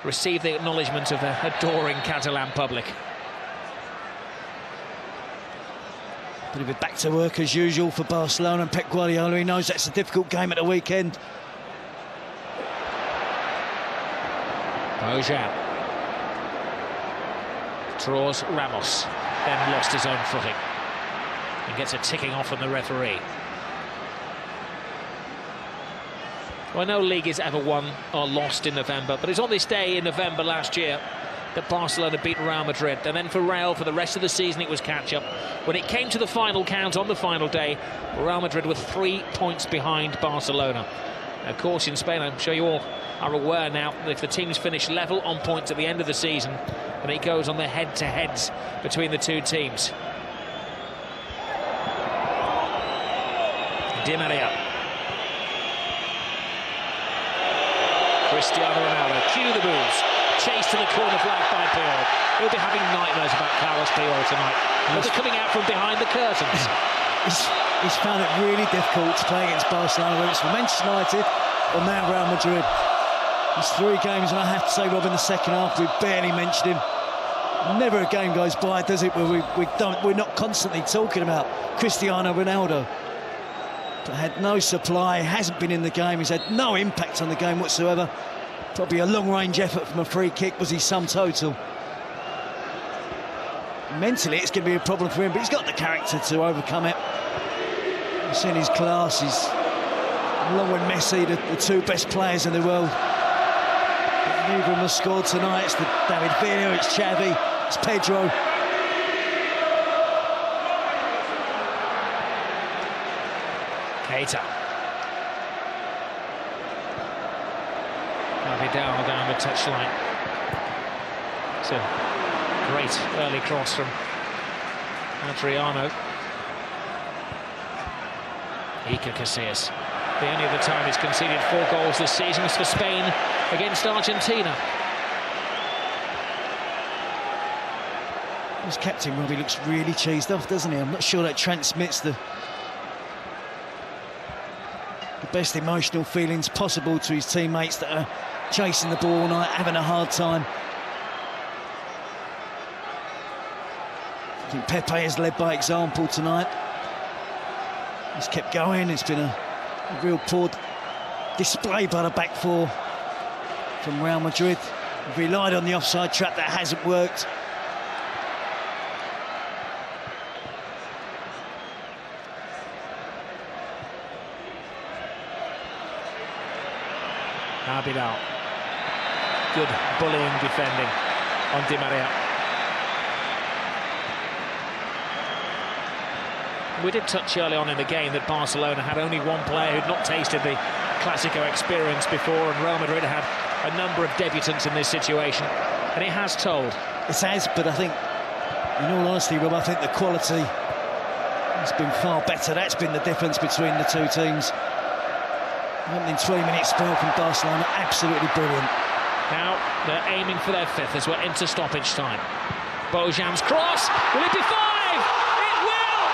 receive the acknowledgement of the adoring Catalan public. But he'll be back to work as usual for Barcelona and Pep Guardiola. He knows that's a difficult game at the weekend. Bojan draws Ramos, then lost his own footing and gets a ticking off from the referee. Well, no league is ever won or lost in November, but it's on this day in November last year that Barcelona beat Real Madrid, and then for Real, for the rest of the season, it was catch-up. When it came to the final count on the final day, Real Madrid were 3 points behind Barcelona. Of course, in Spain, I'm sure you all are aware now that if the teams finish level on points at the end of the season, then it goes on the head-to-heads between the two teams. Di Maria. Cristiano Ronaldo, cue the boos. Chased to the corner flag by Puyol. He'll be having nightmares about Carlos Puyol tonight. But they're coming out from behind the curtains. He's found it really difficult to play against Barcelona, whether it's for Manchester United or now Real Madrid. There's 3 games, and I have to say, Rob, in the second half, we barely mentioned him. Never a game goes by, does it, where we're not constantly talking about Cristiano Ronaldo. But had no supply, hasn't been in the game, he's had no impact on the game whatsoever. Probably a long-range effort from a free kick was his sum total. Mentally, it's going to be a problem for him, but he's got the character to overcome it. You've seen his class, he's, along with Messi, the 2 best players in the world. But neither of them have scored tonight. It's the David Villa, it's Xavi, it's Pedro. Keita. Vidal down the touchline. It's a great early cross from Adriano. Iker Casillas. The only other time he's conceded 4 goals this season was for Spain against Argentina. His captain, Robbie, looks really cheesed off, doesn't he? I'm not sure that transmits the best emotional feelings possible to his teammates that are chasing the ball all night, having a hard time. I think Pepe has led by example tonight. He's kept going. It's been a real poor display by the back 4 from Real Madrid. They've relied on the offside trap, that hasn't worked. Vidal. Good bullying defending on Di Maria. We did touch early on in the game that Barcelona had only 1 player who'd not tasted the Clásico experience before, and Real Madrid had a number of debutants in this situation, and it has told. It has, but I think, in all honesty, Rob, I think the quality has been far better. That's been the difference between the 2 teams. Opening 20-minute spell from Barcelona, absolutely brilliant. Now they're aiming for their 5th as we're into stoppage time. Bojan's cross, will it be 5? It will!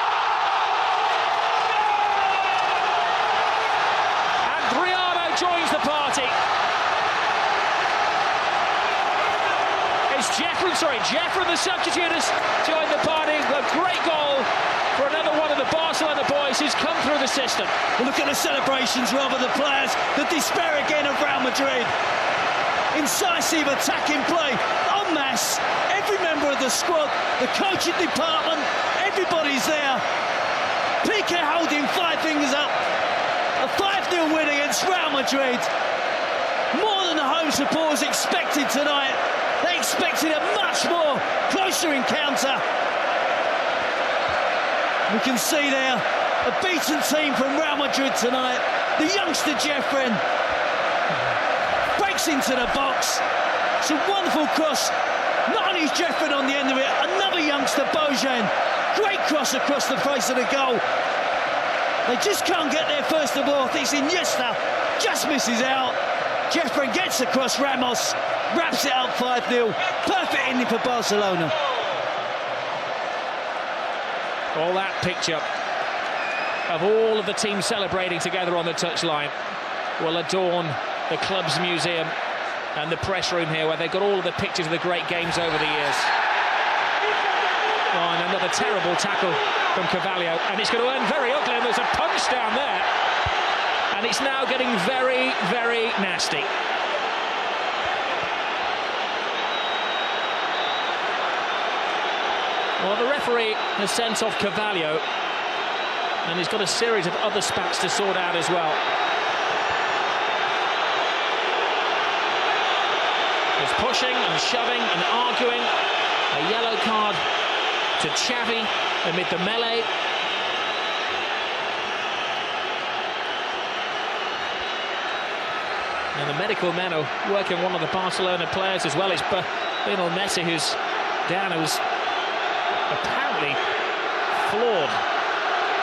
And Adriano joins the party. It's Jeffrey, the substitute, has joined the party. A great goal for another one of the Barcelona boys who's come through the system. Well, look at the celebrations, Rob, of the players. The despair again of Real Madrid. Incisive attacking play, en masse. Every member of the squad, the coaching department, everybody's there. Piqué holding 5 fingers up. A 5-0 win against Real Madrid. More than the home supporters expected tonight. They expected a much more closer encounter. We can see there a beaten team from Real Madrid tonight. The youngster Jeffrey breaks into the box. It's a wonderful cross. Not only is Jeffrey on the end of it, another youngster, Bojan. Great cross across the face of the goal. They just can't get there first of all. I think it's Iniesta just misses out. Jeffrey gets across Ramos, wraps it up 5-0. Perfect ending for Barcelona. All that picture of all of the teams celebrating together on the touchline will adorn the club's museum and the press room here, where they've got all of the pictures of the great games over the years. Oh, and another terrible tackle from Carvalho, and it's going to end very ugly, and there's a punch down there, and it's now getting very, very nasty. Well, the referee has sent off Carvalho, and he's got a series of other spats to sort out as well. There's pushing and shoving and arguing. A yellow card to Xavi amid the melee. And the medical men are working one of the Barcelona players as well. It's Lionel Messi who's down, who's apparently flawed.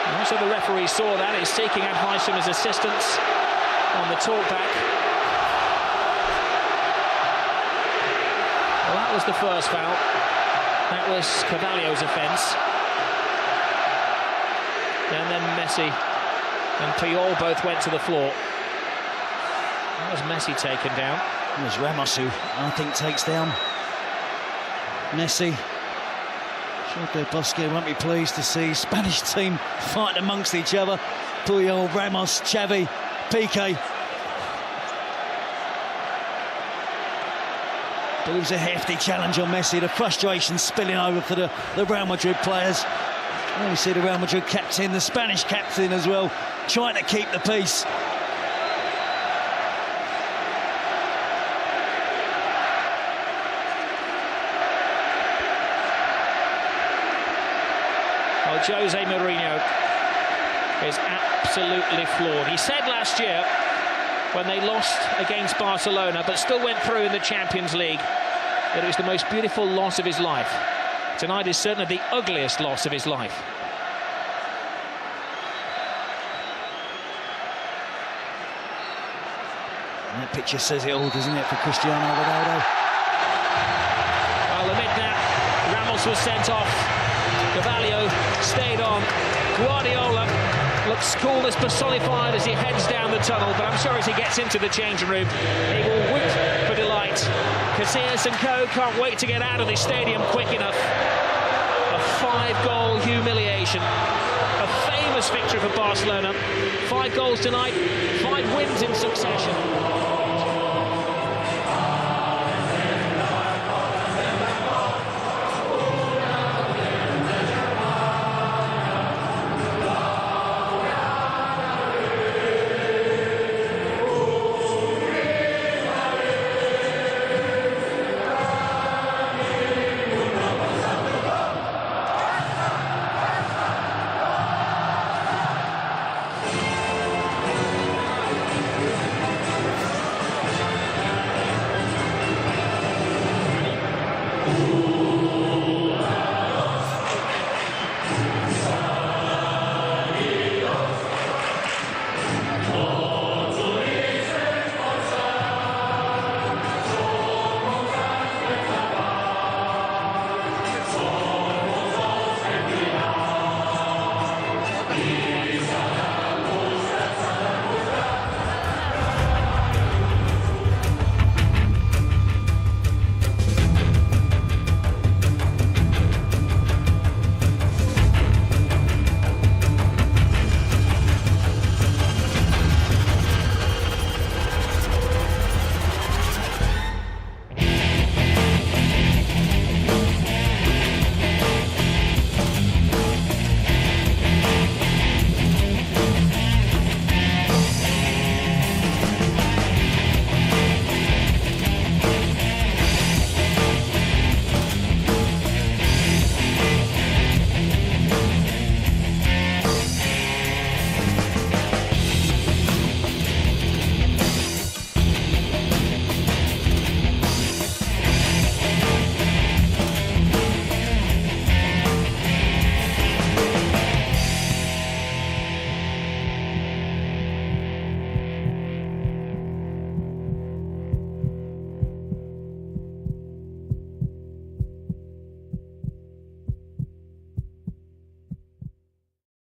And also the referee saw that. He's seeking advice from his assistants on the talkback. Well, that was the first foul. That was Carvalho's offence. And then Messi and Puyol both went to the floor. That was Messi taken down. It was Ramos who, I think, takes down Messi. Sure, Bosque won't be pleased to see Spanish team fighting amongst each other. Puyol, Ramos, Xavi, Piqué. But it was a hefty challenge on Messi. The frustration spilling over for the Real Madrid players. And we see the Real Madrid captain, the Spanish captain as well, trying to keep the peace. Well, Jose Mourinho is absolutely flawed. He said last year, when they lost against Barcelona but still went through in the Champions League, that it was the most beautiful loss of his life. Tonight is certainly the ugliest loss of his life. And that picture says it all, doesn't it, for Cristiano Ronaldo? Well, amid that, Ramos was sent off. Carvalho stayed on. Guardiola looks coolness personified as he heads down the tunnel, but I'm sure as he gets into the changing room, he will whoop for delight. Casillas and co can't wait to get out of this stadium quick enough. A 5-goal humiliation. A famous victory for Barcelona. 5 goals tonight, 5 wins in succession.